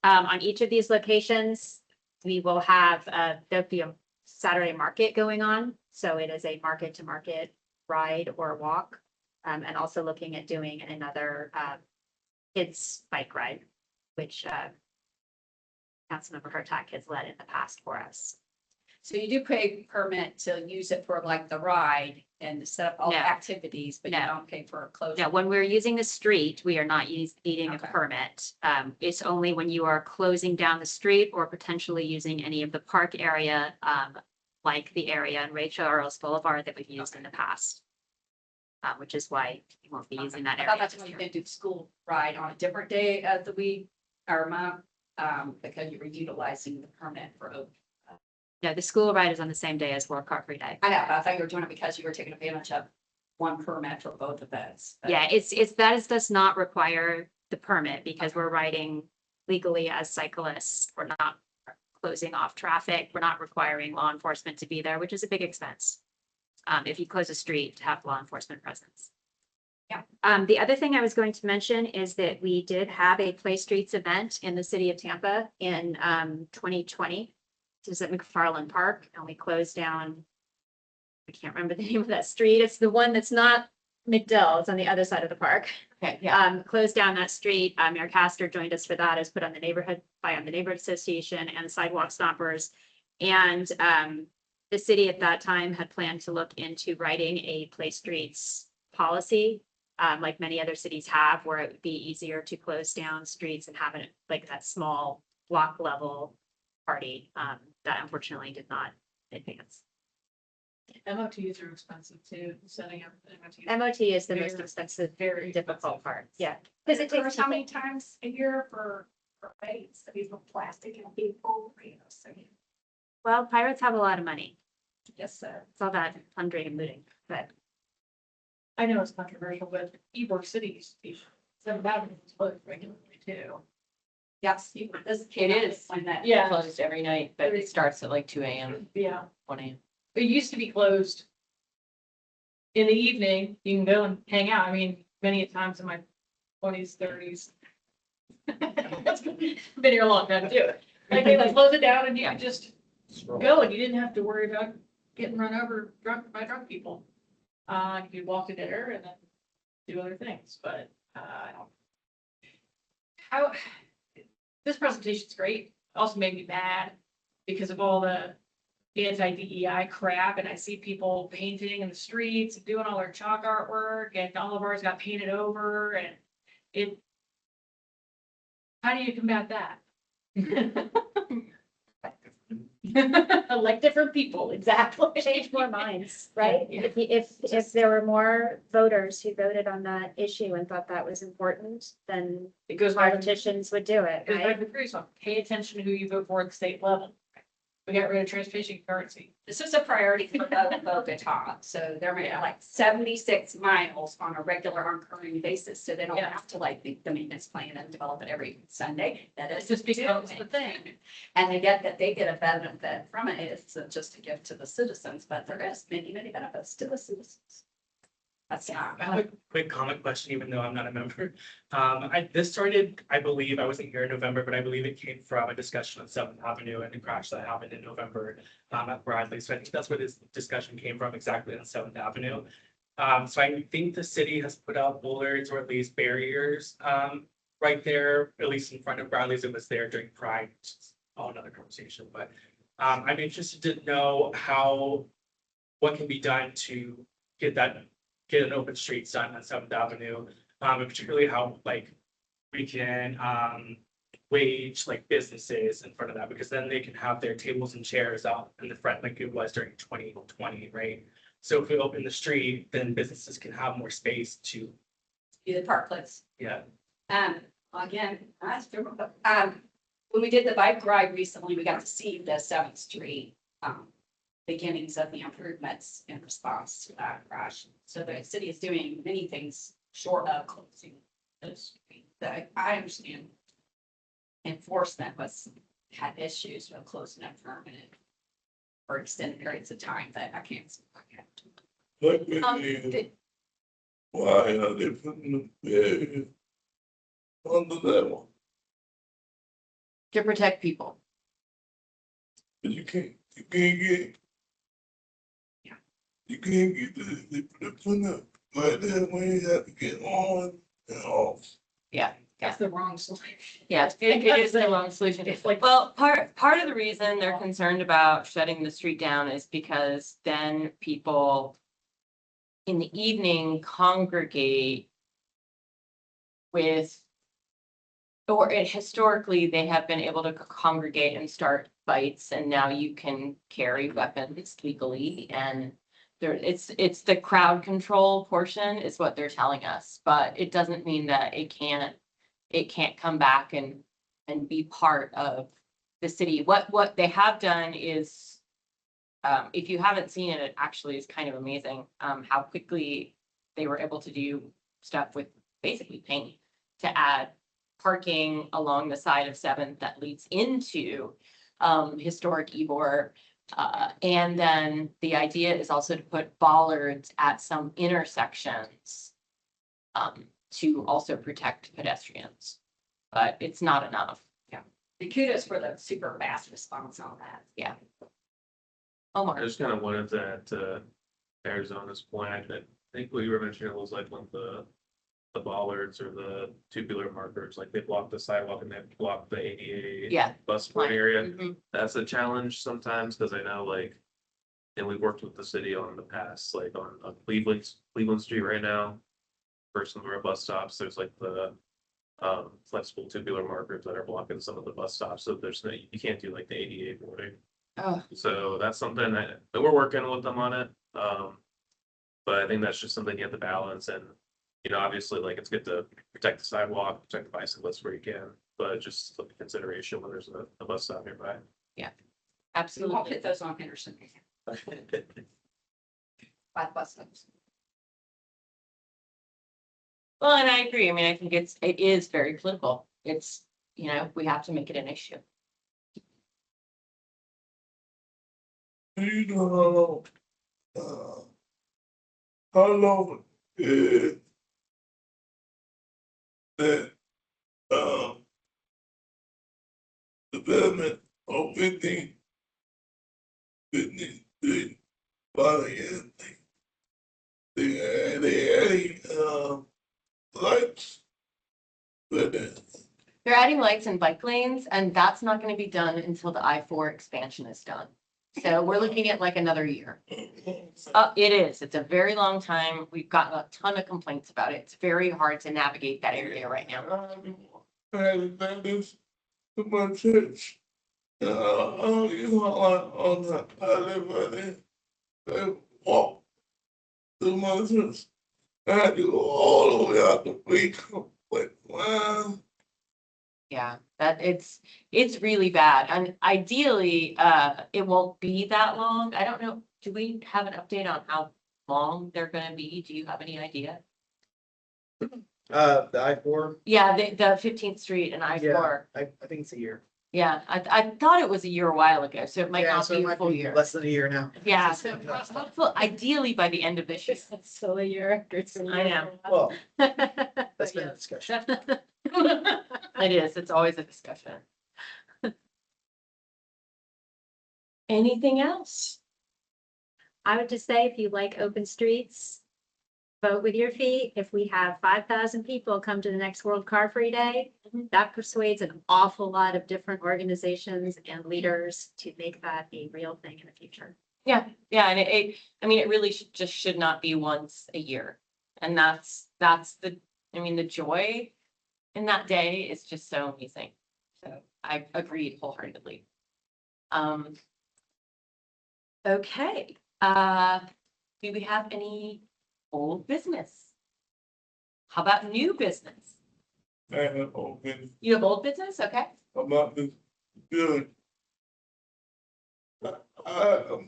On each of these locations, we will have, there'll be a Saturday market going on. So it is a market to market ride or walk. And also looking at doing another kids bike ride, which Councilmember Hurtak has led in the past for us. So you do pay permit to use it for like the ride and to set up all the No. activities, but you No. don't pay for closing. No, when we're using the street, we are not needing a Okay. permit. It's only when you are closing down the street or potentially using any of the park area, like the area in Rachel Earls Boulevard that we've used in the past. Which is why you won't be using that I area. thought that's when you did do the school ride on a different day of the week or month, because you were utilizing the permit for open. No, the school ride is on the same day as World Car Free Day. I know, but I thought you were doing it because you were taking advantage of one permit for both events. But- Yeah, does not require the permit because we're riding legally as cyclists. We're not closing off traffic. We're not requiring law enforcement to be there, which is a big expense. If you close a street to have law enforcement presence. Yeah. The other thing I was going to mention is that we did have a Play Streets event in the city of Tampa in 2020. This is at McFarland Park, and we closed down. I can't remember the name of that street. It's the one that's not McDill. It's on the other side of the park. Okay, yeah. Closed down that street. Mayor Castor joined us for that. It was put on the neighborhood association and Sidewalk Stompers. And the city at that time had planned to look into writing a Play Streets policy, like many other cities have, where it would be easier to close down streets and have it like that small block level party. That unfortunately did not advance. MOTs are expensive too, setting up. MOT is the most Very- expensive, very difficult part. Yeah. Because Because it it takes takes how many times a year for rates, I mean, for plastic and people, you know, so. Well, pirates have a lot of money. Yes, sir. It's all that plundering and looting, but I know it's controversial, but Ybor City used to be, some about it closed regularly too. Yes, it is when that. Yeah. Closed every night, but it starts at like 2 a.m., Yeah, 1 a.m. it used to be closed. In the evening, you can go and hang out. I mean, many a times in my 20s, 30s. It's been here a long time to do it. Like they would close it down and you could just go and you didn't have to worry about getting run over by drunk people. You could walk to dinner and then do other things, but I don't. How, this presentation's great. Also made me mad because of all the anti-DEI crap, and I see people painting in the streets and doing all their chalk artwork, and all of ours got painted over, and it. How do you combat that? Like different people, exactly. Change more minds, right? Yeah. If there were more voters who voted on that issue and thought that was important, then It goes back to politicians would do it, goes back right? to the previous one. Pay attention to who you vote for at the state level. We got rid of transportation currency. This is a priority for Bogota, so they're making like 76 miles on a regular recurring basis, so they don't have to like make the maintenance plan and develop it every Sunday. That is Just becomes the thing. And they get a benefit from it. It's just a gift to the citizens, but there is many, many benefits to the citizens. That's I have a quick comment question, even though I'm not a member. This started, I believe, I wasn't here in November, but I believe it came from a discussion on 7th Avenue and the crash that happened in November at Bradley. So I think that's where this discussion came from, exactly on 7th Avenue. So I think the city has put out bollards or at least barriers right there, at least in front of Bradley's. It was there during Pride, which is all another conversation. But I'm interested to know what can be done to get an open street sign on 7th Avenue, and particularly how like we can wage like businesses in front of that, because then they can have their tables and chairs out in the front like it was during 2020, right? So if we open the street, then businesses can have more space to. Be the parklets. Yeah. Again, when we did the bike ride recently, we got to see the 7th Street beginnings of the improvements in response to that crash. So the city is doing many things short of closing those streets that I understand. Enforcement had issues with closing them permanent for extended periods of time, but I can't. Why are they putting the barrier under that one? To protect people. But you can't get. You can't get they put up like that when you have to get on and off. Yeah. That's the wrong solution. Yeah, it is the wrong solution. Well, part of the reason they're concerned about shutting the street down is because then people in the evening congregate with, or historically, they have been able to congregate and start fights, and now you can carry weapons legally, and it's the crowd control portion is what they're telling us, but it doesn't mean that it can't come back and be part of the city. What they have done is, if you haven't seen it, it actually is kind of amazing how quickly they were able to do stuff with basically paint to add parking along the side of 7th that leads into historic Ybor. And then the idea is also to put bollards at some intersections to also protect pedestrians, but it's not enough. Yeah. The kudos for the super fast response on that. Yeah. I just kind of wanted to Arizona's point. I think what you were mentioning was like when the bollards or the tubular markers, like they block the sidewalk and they block the ADA bus point area. Mm-hmm. That's a challenge sometimes, because I know like, and we've worked with the city on the past, like on Cleveland Street right now. For some of our bus stops, there's like the flexible tubular markers that are blocking some of the bus stops. So you can't do like the ADA boarding. Oh. So that's something that we're working with them on it. But I think that's just something you have to balance, and obviously, like, it's good to protect the sidewalk, protect the bicyclists where you can, but just look at consideration when there's a bus stop nearby. Yeah, We absolutely. won't hit those on Henderson. By the bus stops. Well, and I agree. I mean, I think it is very political. It's, we have to make it an issue. How long is that development of 15 body they adding lights. They're adding lights and bike lanes, and that's not going to be done until the I-4 expansion is done. So we're looking at like another year. It is. It's a very long time. We've gotten a ton of complaints about it. It's very hard to navigate that area right now. That is to my church. You know, like on the island, they walk through my house. I had to go all the way out the beach. Like, wow. Yeah, that it's really bad. And ideally, it won't be that long. I don't know. Do we have an update on how long they're gonna be? Do you have any idea? The I-4, Yeah, the 15th Street and I-4. I think it's a year. Yeah, I thought it was a year a while ago, so it might Yeah, not so be it a might full be year. less than a year now. Yeah, so hopefully, ideally by the end of this year. It's still a year after it's. I know. Well, that's been a discussion. It is, it's always a discussion. Anything else? I would just say, if you like open streets, vote with your feet. If we have 5,000 people come to the next World Car Free Day, that persuades an awful lot of different organizations and leaders to make that a real thing in the future. Yeah, and I mean, it really should not be once a year. And that's the, I mean, the joy in that day is just so amazing. So I agreed wholeheartedly. Okay, do we have any old business? How about new business? I have open You have old business? Okay. about this good.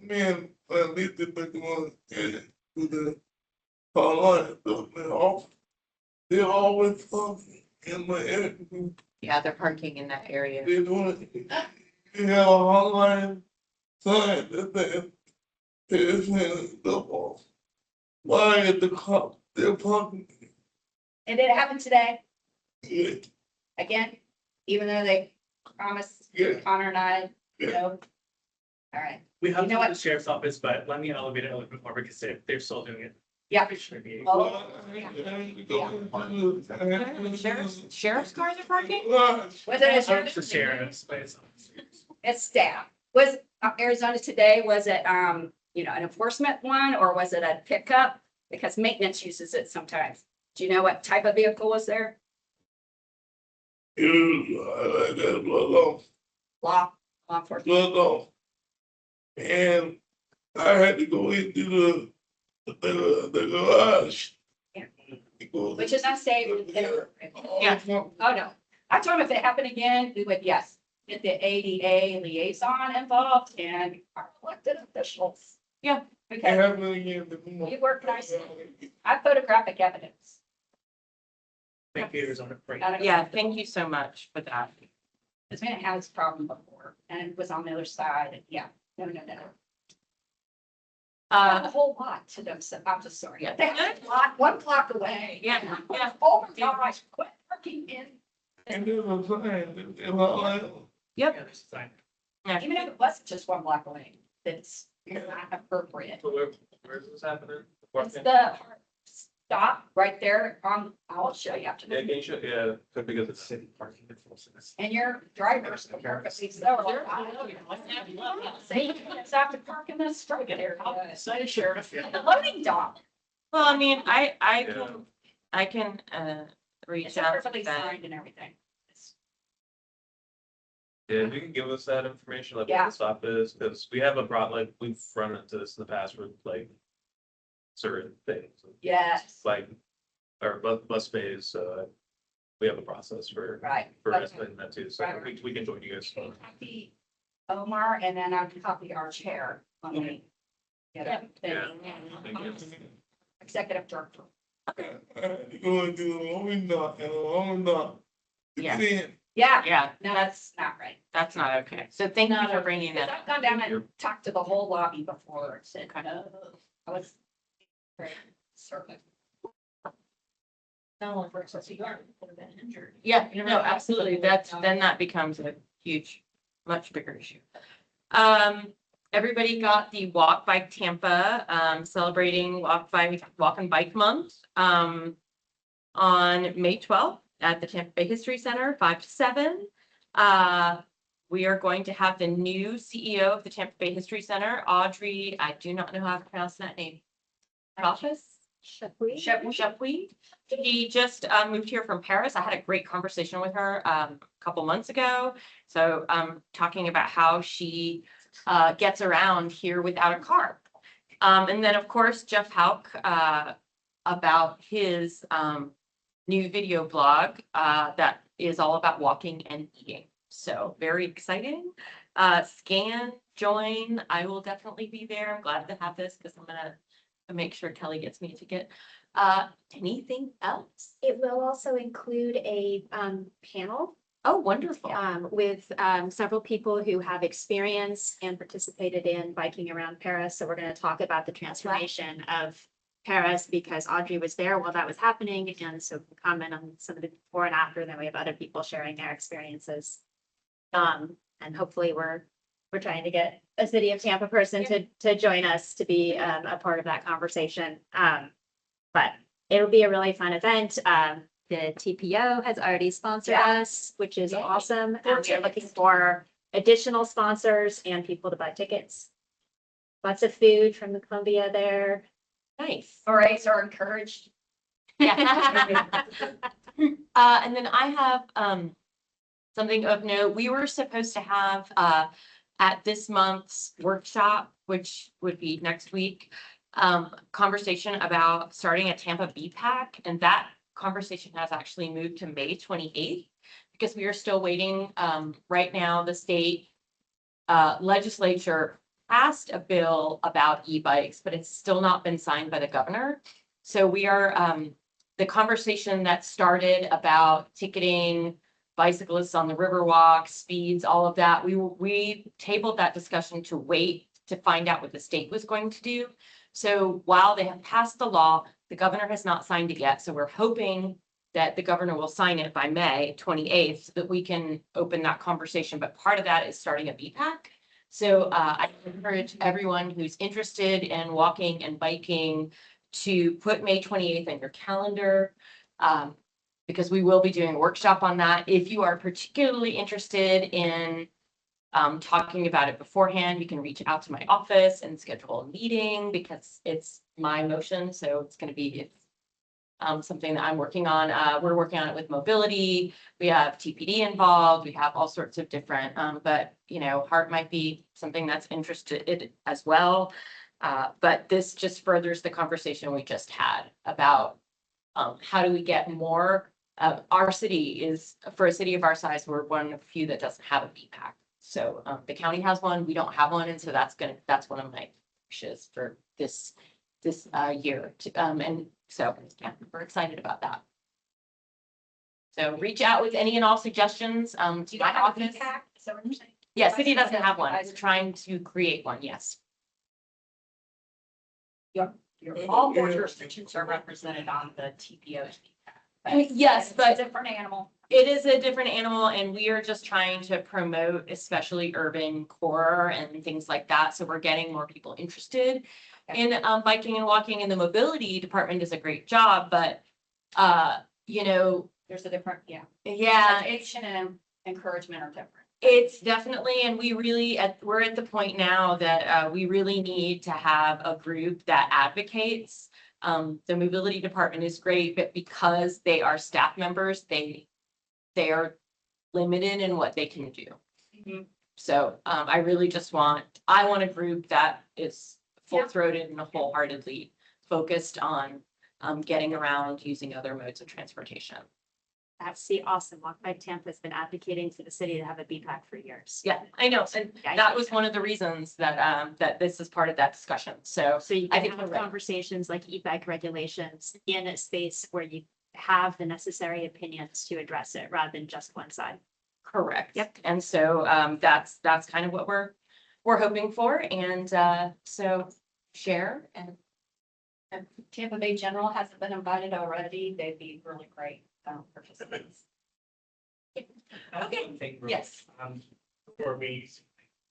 Man, at least if they want to get it to the online, they're always talking in my area. Yeah, they're parking in that area. They want to have a online sign that there's the ball. Why at the cop, they're parking. And it happened today, Yeah, again, even though they promised Yeah. Connor and I, you know. All right, We have You know to what? the sheriff's office, but let me elevate it a little bit more because they're still doing it. yeah. It should be. Oh, Sheriff's cars are parking? Was it a It's the sheriff's, but it's. It's staff. Was Arizona Today, was it, you know, an enforcement one, or was it a pickup? Because maintenance uses it sometimes. Do you know what type of vehicle was there? Law enforcement. And I had to go into the garage. Which is unsafe. Yeah. Oh, no. I told him if it happened again, we would, yes, get the ADA liaison involved and our elected officials. Yeah. Because you work nice. I have photographic evidence. Thank you, Arizona. Great. Yeah, thank you so much for that. This man had this problem before and was on the other side. And yeah, no. A whole lot to themselves. I'm just sorry. Yeah. They had a lot, 1 block away. Yeah. Oh my gosh, quit parking in. And there's a sign, it's like, Yep. Yeah, there's a sign. Even if it wasn't just 1 block away, that's not appropriate. So where's this happening? It's the stop right there on, I'll show you after. Yeah, can you show, yeah, could be because it's city parking. And your drivers are perfectly so. See, it's after parking this straight there. Say sheriff. The loading dock. Well, I mean, I Yeah. can reach It's out to perfectly them. signed and everything. Yeah, if you can give us that information, like what Yeah. the stop is, because we have a problem, like, we've run into this in the past with like certain things. Yes. Like, our bus bays, we have a process for Right. escalating that too, so Right. we can join you guys. Copy Omar, and then I'll copy our chair. Let me get it. Yeah. Thank you. Executive director. you go into the loading dock and the loading dock. Yeah. Yeah. Yeah, No, that's not right. that's not okay. So thank you for bringing that Because up. I've gone down and talked to the whole lobby before and said, no, I was very certain. Not only for access, you could have been injured. Yeah, You never no, know. absolutely. Then that becomes a huge, much bigger issue. Everybody got the Walk Bike Tampa, celebrating Walk and Bike Month, on May 12th at the Tampa Bay History Center, 5 to 7. We are going to have the new CEO of the Tampa Bay History Center, Audrey, I do not know how to pronounce that name. Office? Chapuis. She just moved here from Paris. I had a great conversation with her a couple months ago. So talking about how she gets around here without a car. And then, of course, Jeff Hauk about his new video blog that is all about walking and eating. So very exciting. Scan, join. I will definitely be there. I'm glad to have this because I'm gonna make sure Kelly gets me a ticket. Anything else? It will also include a panel. Oh, wonderful. With several people who have experience and participated in biking around Paris. So we're going to talk about the transformation of Paris because Audrey was there while that was happening. And so comment on some of the before and after. Then we have other people sharing their experiences. And hopefully we're trying to get a City of Tampa person to join us to be a part of that conversation. But it'll be a really fun event. The TPO has already sponsored us, which is awesome. And we're looking for additional sponsors and people to buy tickets. Lots of food from the Columbia there. Nice. Berets are encouraged. And then I have something of note. We were supposed to have at this month's workshop, which would be next week, conversation about starting a Tampa BPAC, and that conversation has actually moved to May 28th because we are still waiting. Right now, the state legislature passed a bill about e-bikes, but it's still not been signed by the governor. So we are the conversation that started about ticketing bicyclists on the Riverwalk, speeds, all of that. We tabled that discussion to wait to find out what the state was going to do. So while they have passed the law, the governor has not signed it yet. So we're hoping that the governor will sign it by May 28th so that we can open that conversation. But part of that is starting a BPAC. So I encourage everyone who's interested in walking and biking to put May 28th on your calendar. Because we will be doing a workshop on that. If you are particularly interested in talking about it beforehand, you can reach out to my office and schedule a meeting because it's my motion. So it's going to be something that I'm working on. We're working on it with mobility. We have TPD involved. We have all sorts of different, but you know, Heart might be something that's interested as well. But this just furthers the conversation we just had about how do we get more. Our city is, for a city of our size, we're one of the few that doesn't have a BPAC. So the county has one, we don't have one, and so that's one of my wishes for this year. And so yeah, we're excited about that. So reach out with any and all suggestions to my office. So what you're saying? Yeah, city doesn't have one. We're trying to create one. Yes. All four jurisdictions are represented on the TPO. Yes, but it's a different animal. It is a different animal, and we are just trying to promote especially urban core and things like that. So we're getting more people interested in biking and walking, and the mobility department does a great job, but you know, There's a different, yeah, education and encouragement are different. it's definitely, and we're at the point now that we really need to have a group that advocates. The mobility department is great, but because they are staff members, they are limited in what they can do. Mm-hmm. So I really just want a group that is full-throated and wholeheartedly focused on getting around using other modes of transportation. That's the awesome. Walk by Tampa has been advocating for the city to have a BPAC for years. Yeah, I know. And that was one of the reasons that that this is part of that discussion. So you I can think have we're right. conversations like e-bike regulations in a space where you have the necessary opinions to address it rather than just one side. Correct. Yep. And so that's kind of what we're hoping for. And so share and Tampa Bay General hasn't been invited already. They'd be really great participants. Okay. Yes. Before we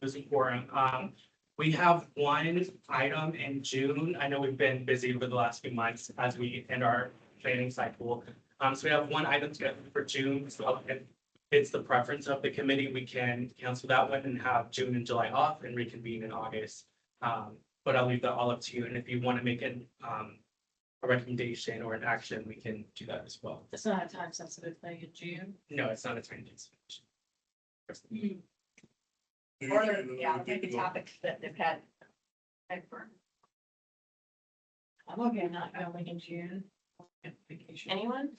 lose a quorum, we have one item in June. I know we've been busy over the last few months as we end our planning cycle. So we have one item scheduled for June. So if it's the preference of the committee, we can cancel that one and have June and July off and reconvene in August. But I'll leave that all up to you. And if you want to make it a recommendation or an action, we can do that as well. It's not a time sensitive thing in June. No, it's not a time. Or, yeah, maybe topics that they've had. I'm okay not going in June. Vacation. Anyone?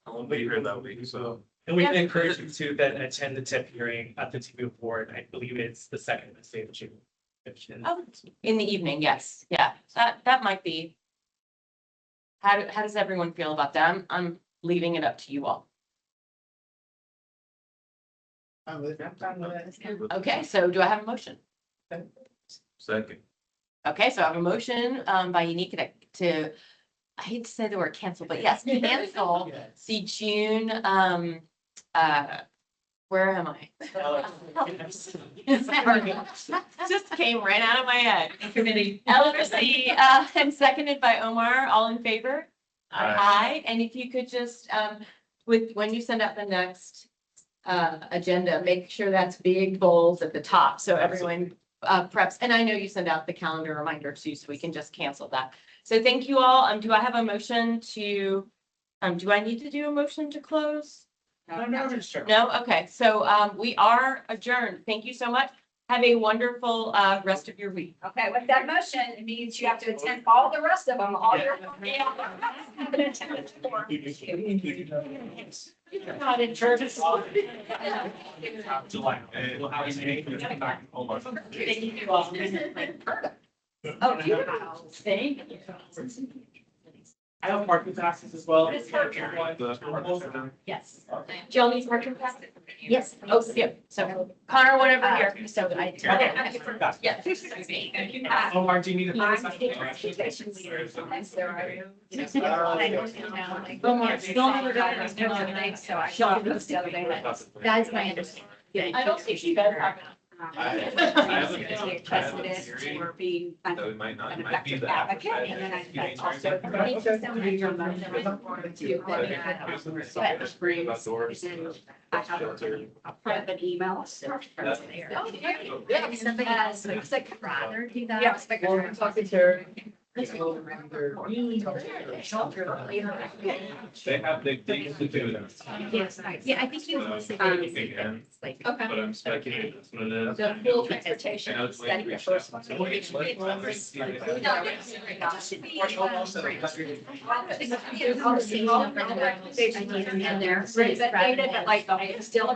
I won't be here that week, so. And we can Yeah. encourage you to then attend the TIP hearing at the TPO board. I believe it's the second Wednesday of June. Oh, in the evening, yes, yeah, that might be. How does everyone feel about that? I'm leaving it up to you all. Okay, so do I have a motion? Second. Okay, so I have a motion by Unique to, I hate to say the word cancel, but yes, cancel the June, where am I? Sorry. Just came right out of my head. Committee. LRC, and seconded by Omar, all in favor? Aye, and if you could just, when you send out the next agenda, make sure that's big bold at the top, so everyone preps, and I know you send out the calendar reminder too, so we can just cancel that. So thank you all. Do I have a motion to, do I need to do a motion to close? No, okay, so we are adjourned. Thank you so much. Have a wonderful rest of your week. Okay, with that motion, it means you have to attend all the rest of them, all your. You're not in church. July. We'll have a meeting. Back. Hold on. Thank you all. Oh, beautiful. Thank you. I have parking passes as well. Yes. Jill needs parking passes? Yes. Oh, yeah. So Connor, whatever here. So I. Yeah. Omar, do you need a? Omar, still never got us the other day, so I shot this the other day. That's my understanding. I don't think you guys have. Trusted it for being an So it might not, it might be effective the. advocate, and then I also. Thank you so much. I have a private email. So from there. Oh, Yeah, somebody else looks like rather do that. Yeah. I'm talking to. They have, they used to do that. Yes, nice. Yeah, I think he was So, listening. again, Like, but I'm speculating that's what it is. the full transportation I know it's late study. for The your first stuff. one. So it's like- In there. Right, but I did, but like, I still.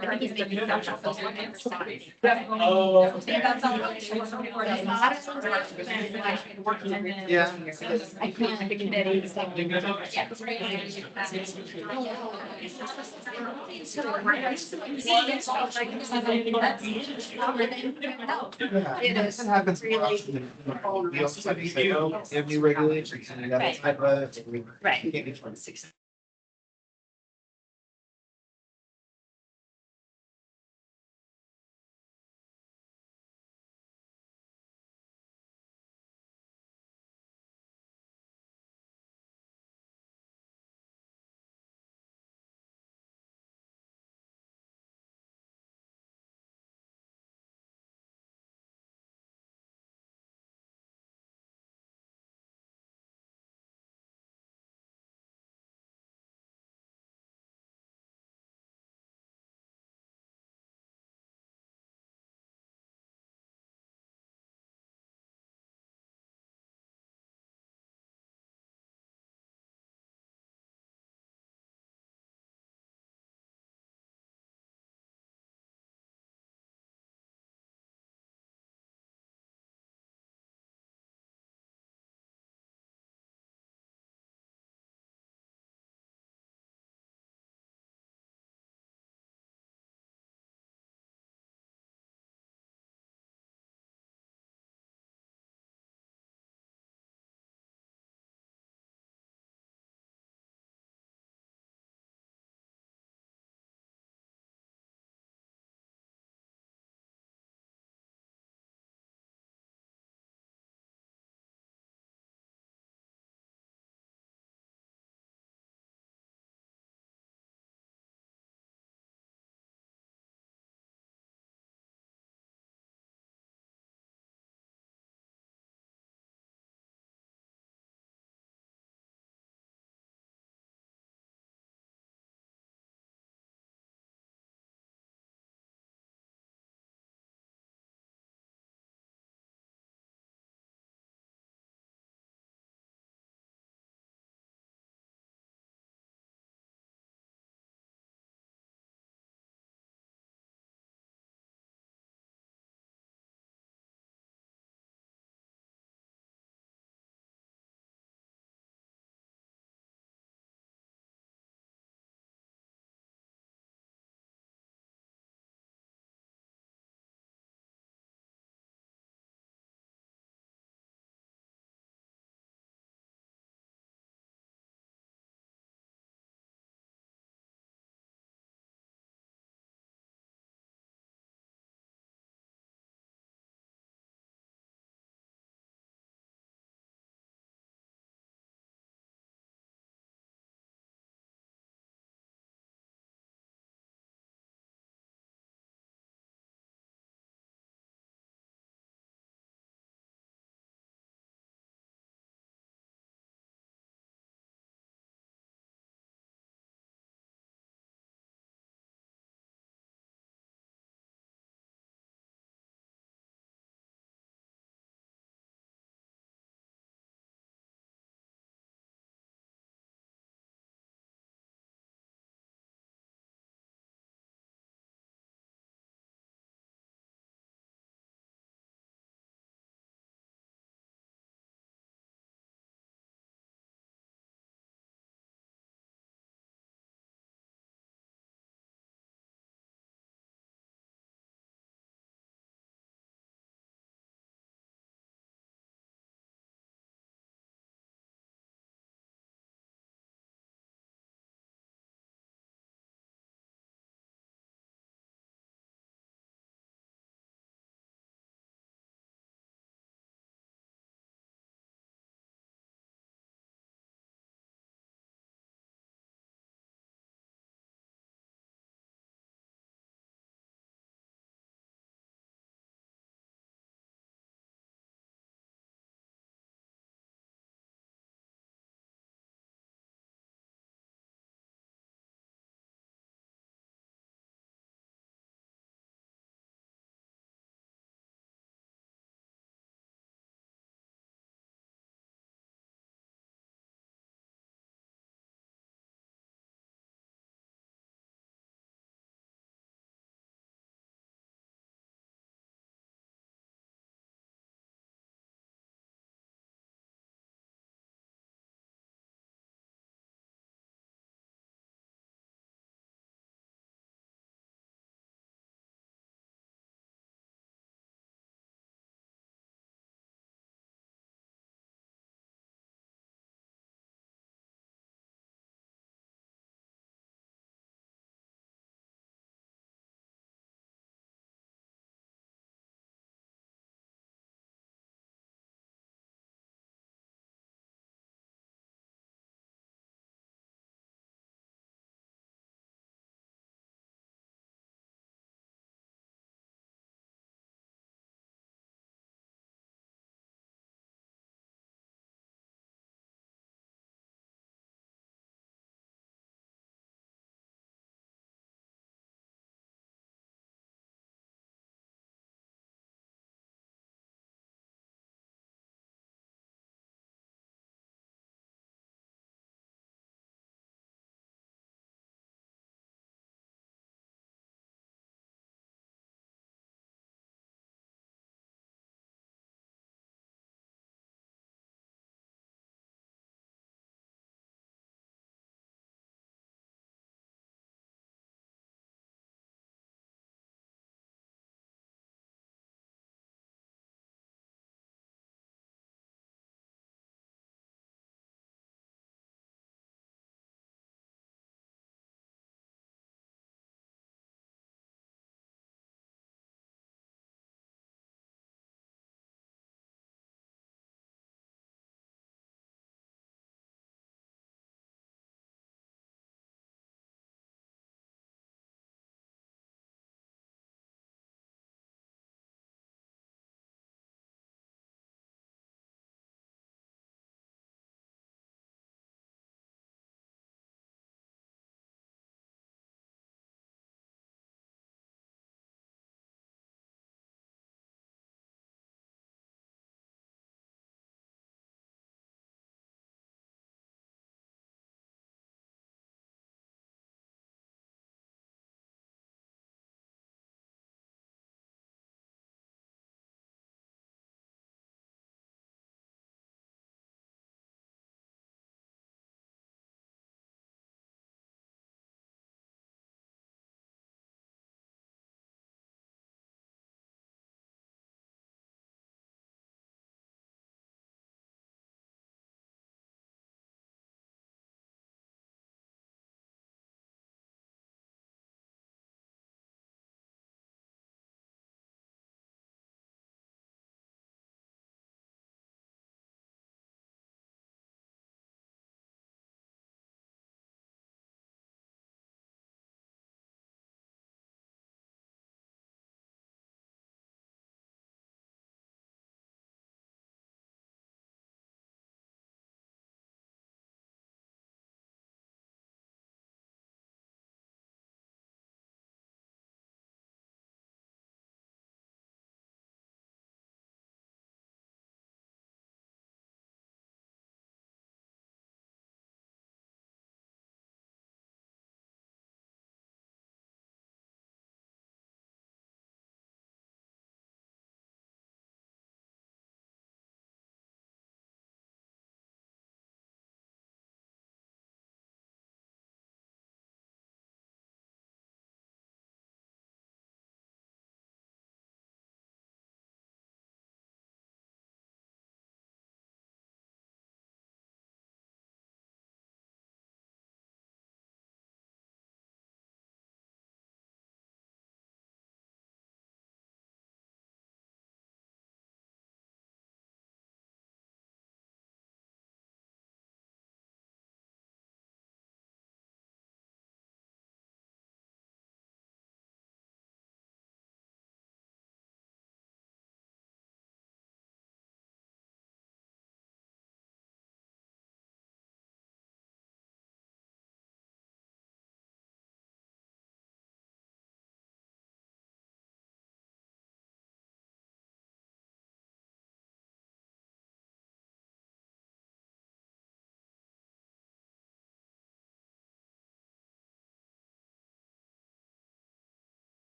Oh. Yeah. I can't, the committee. It is really. We also have new regulations and that type of. Right. You can't be 26.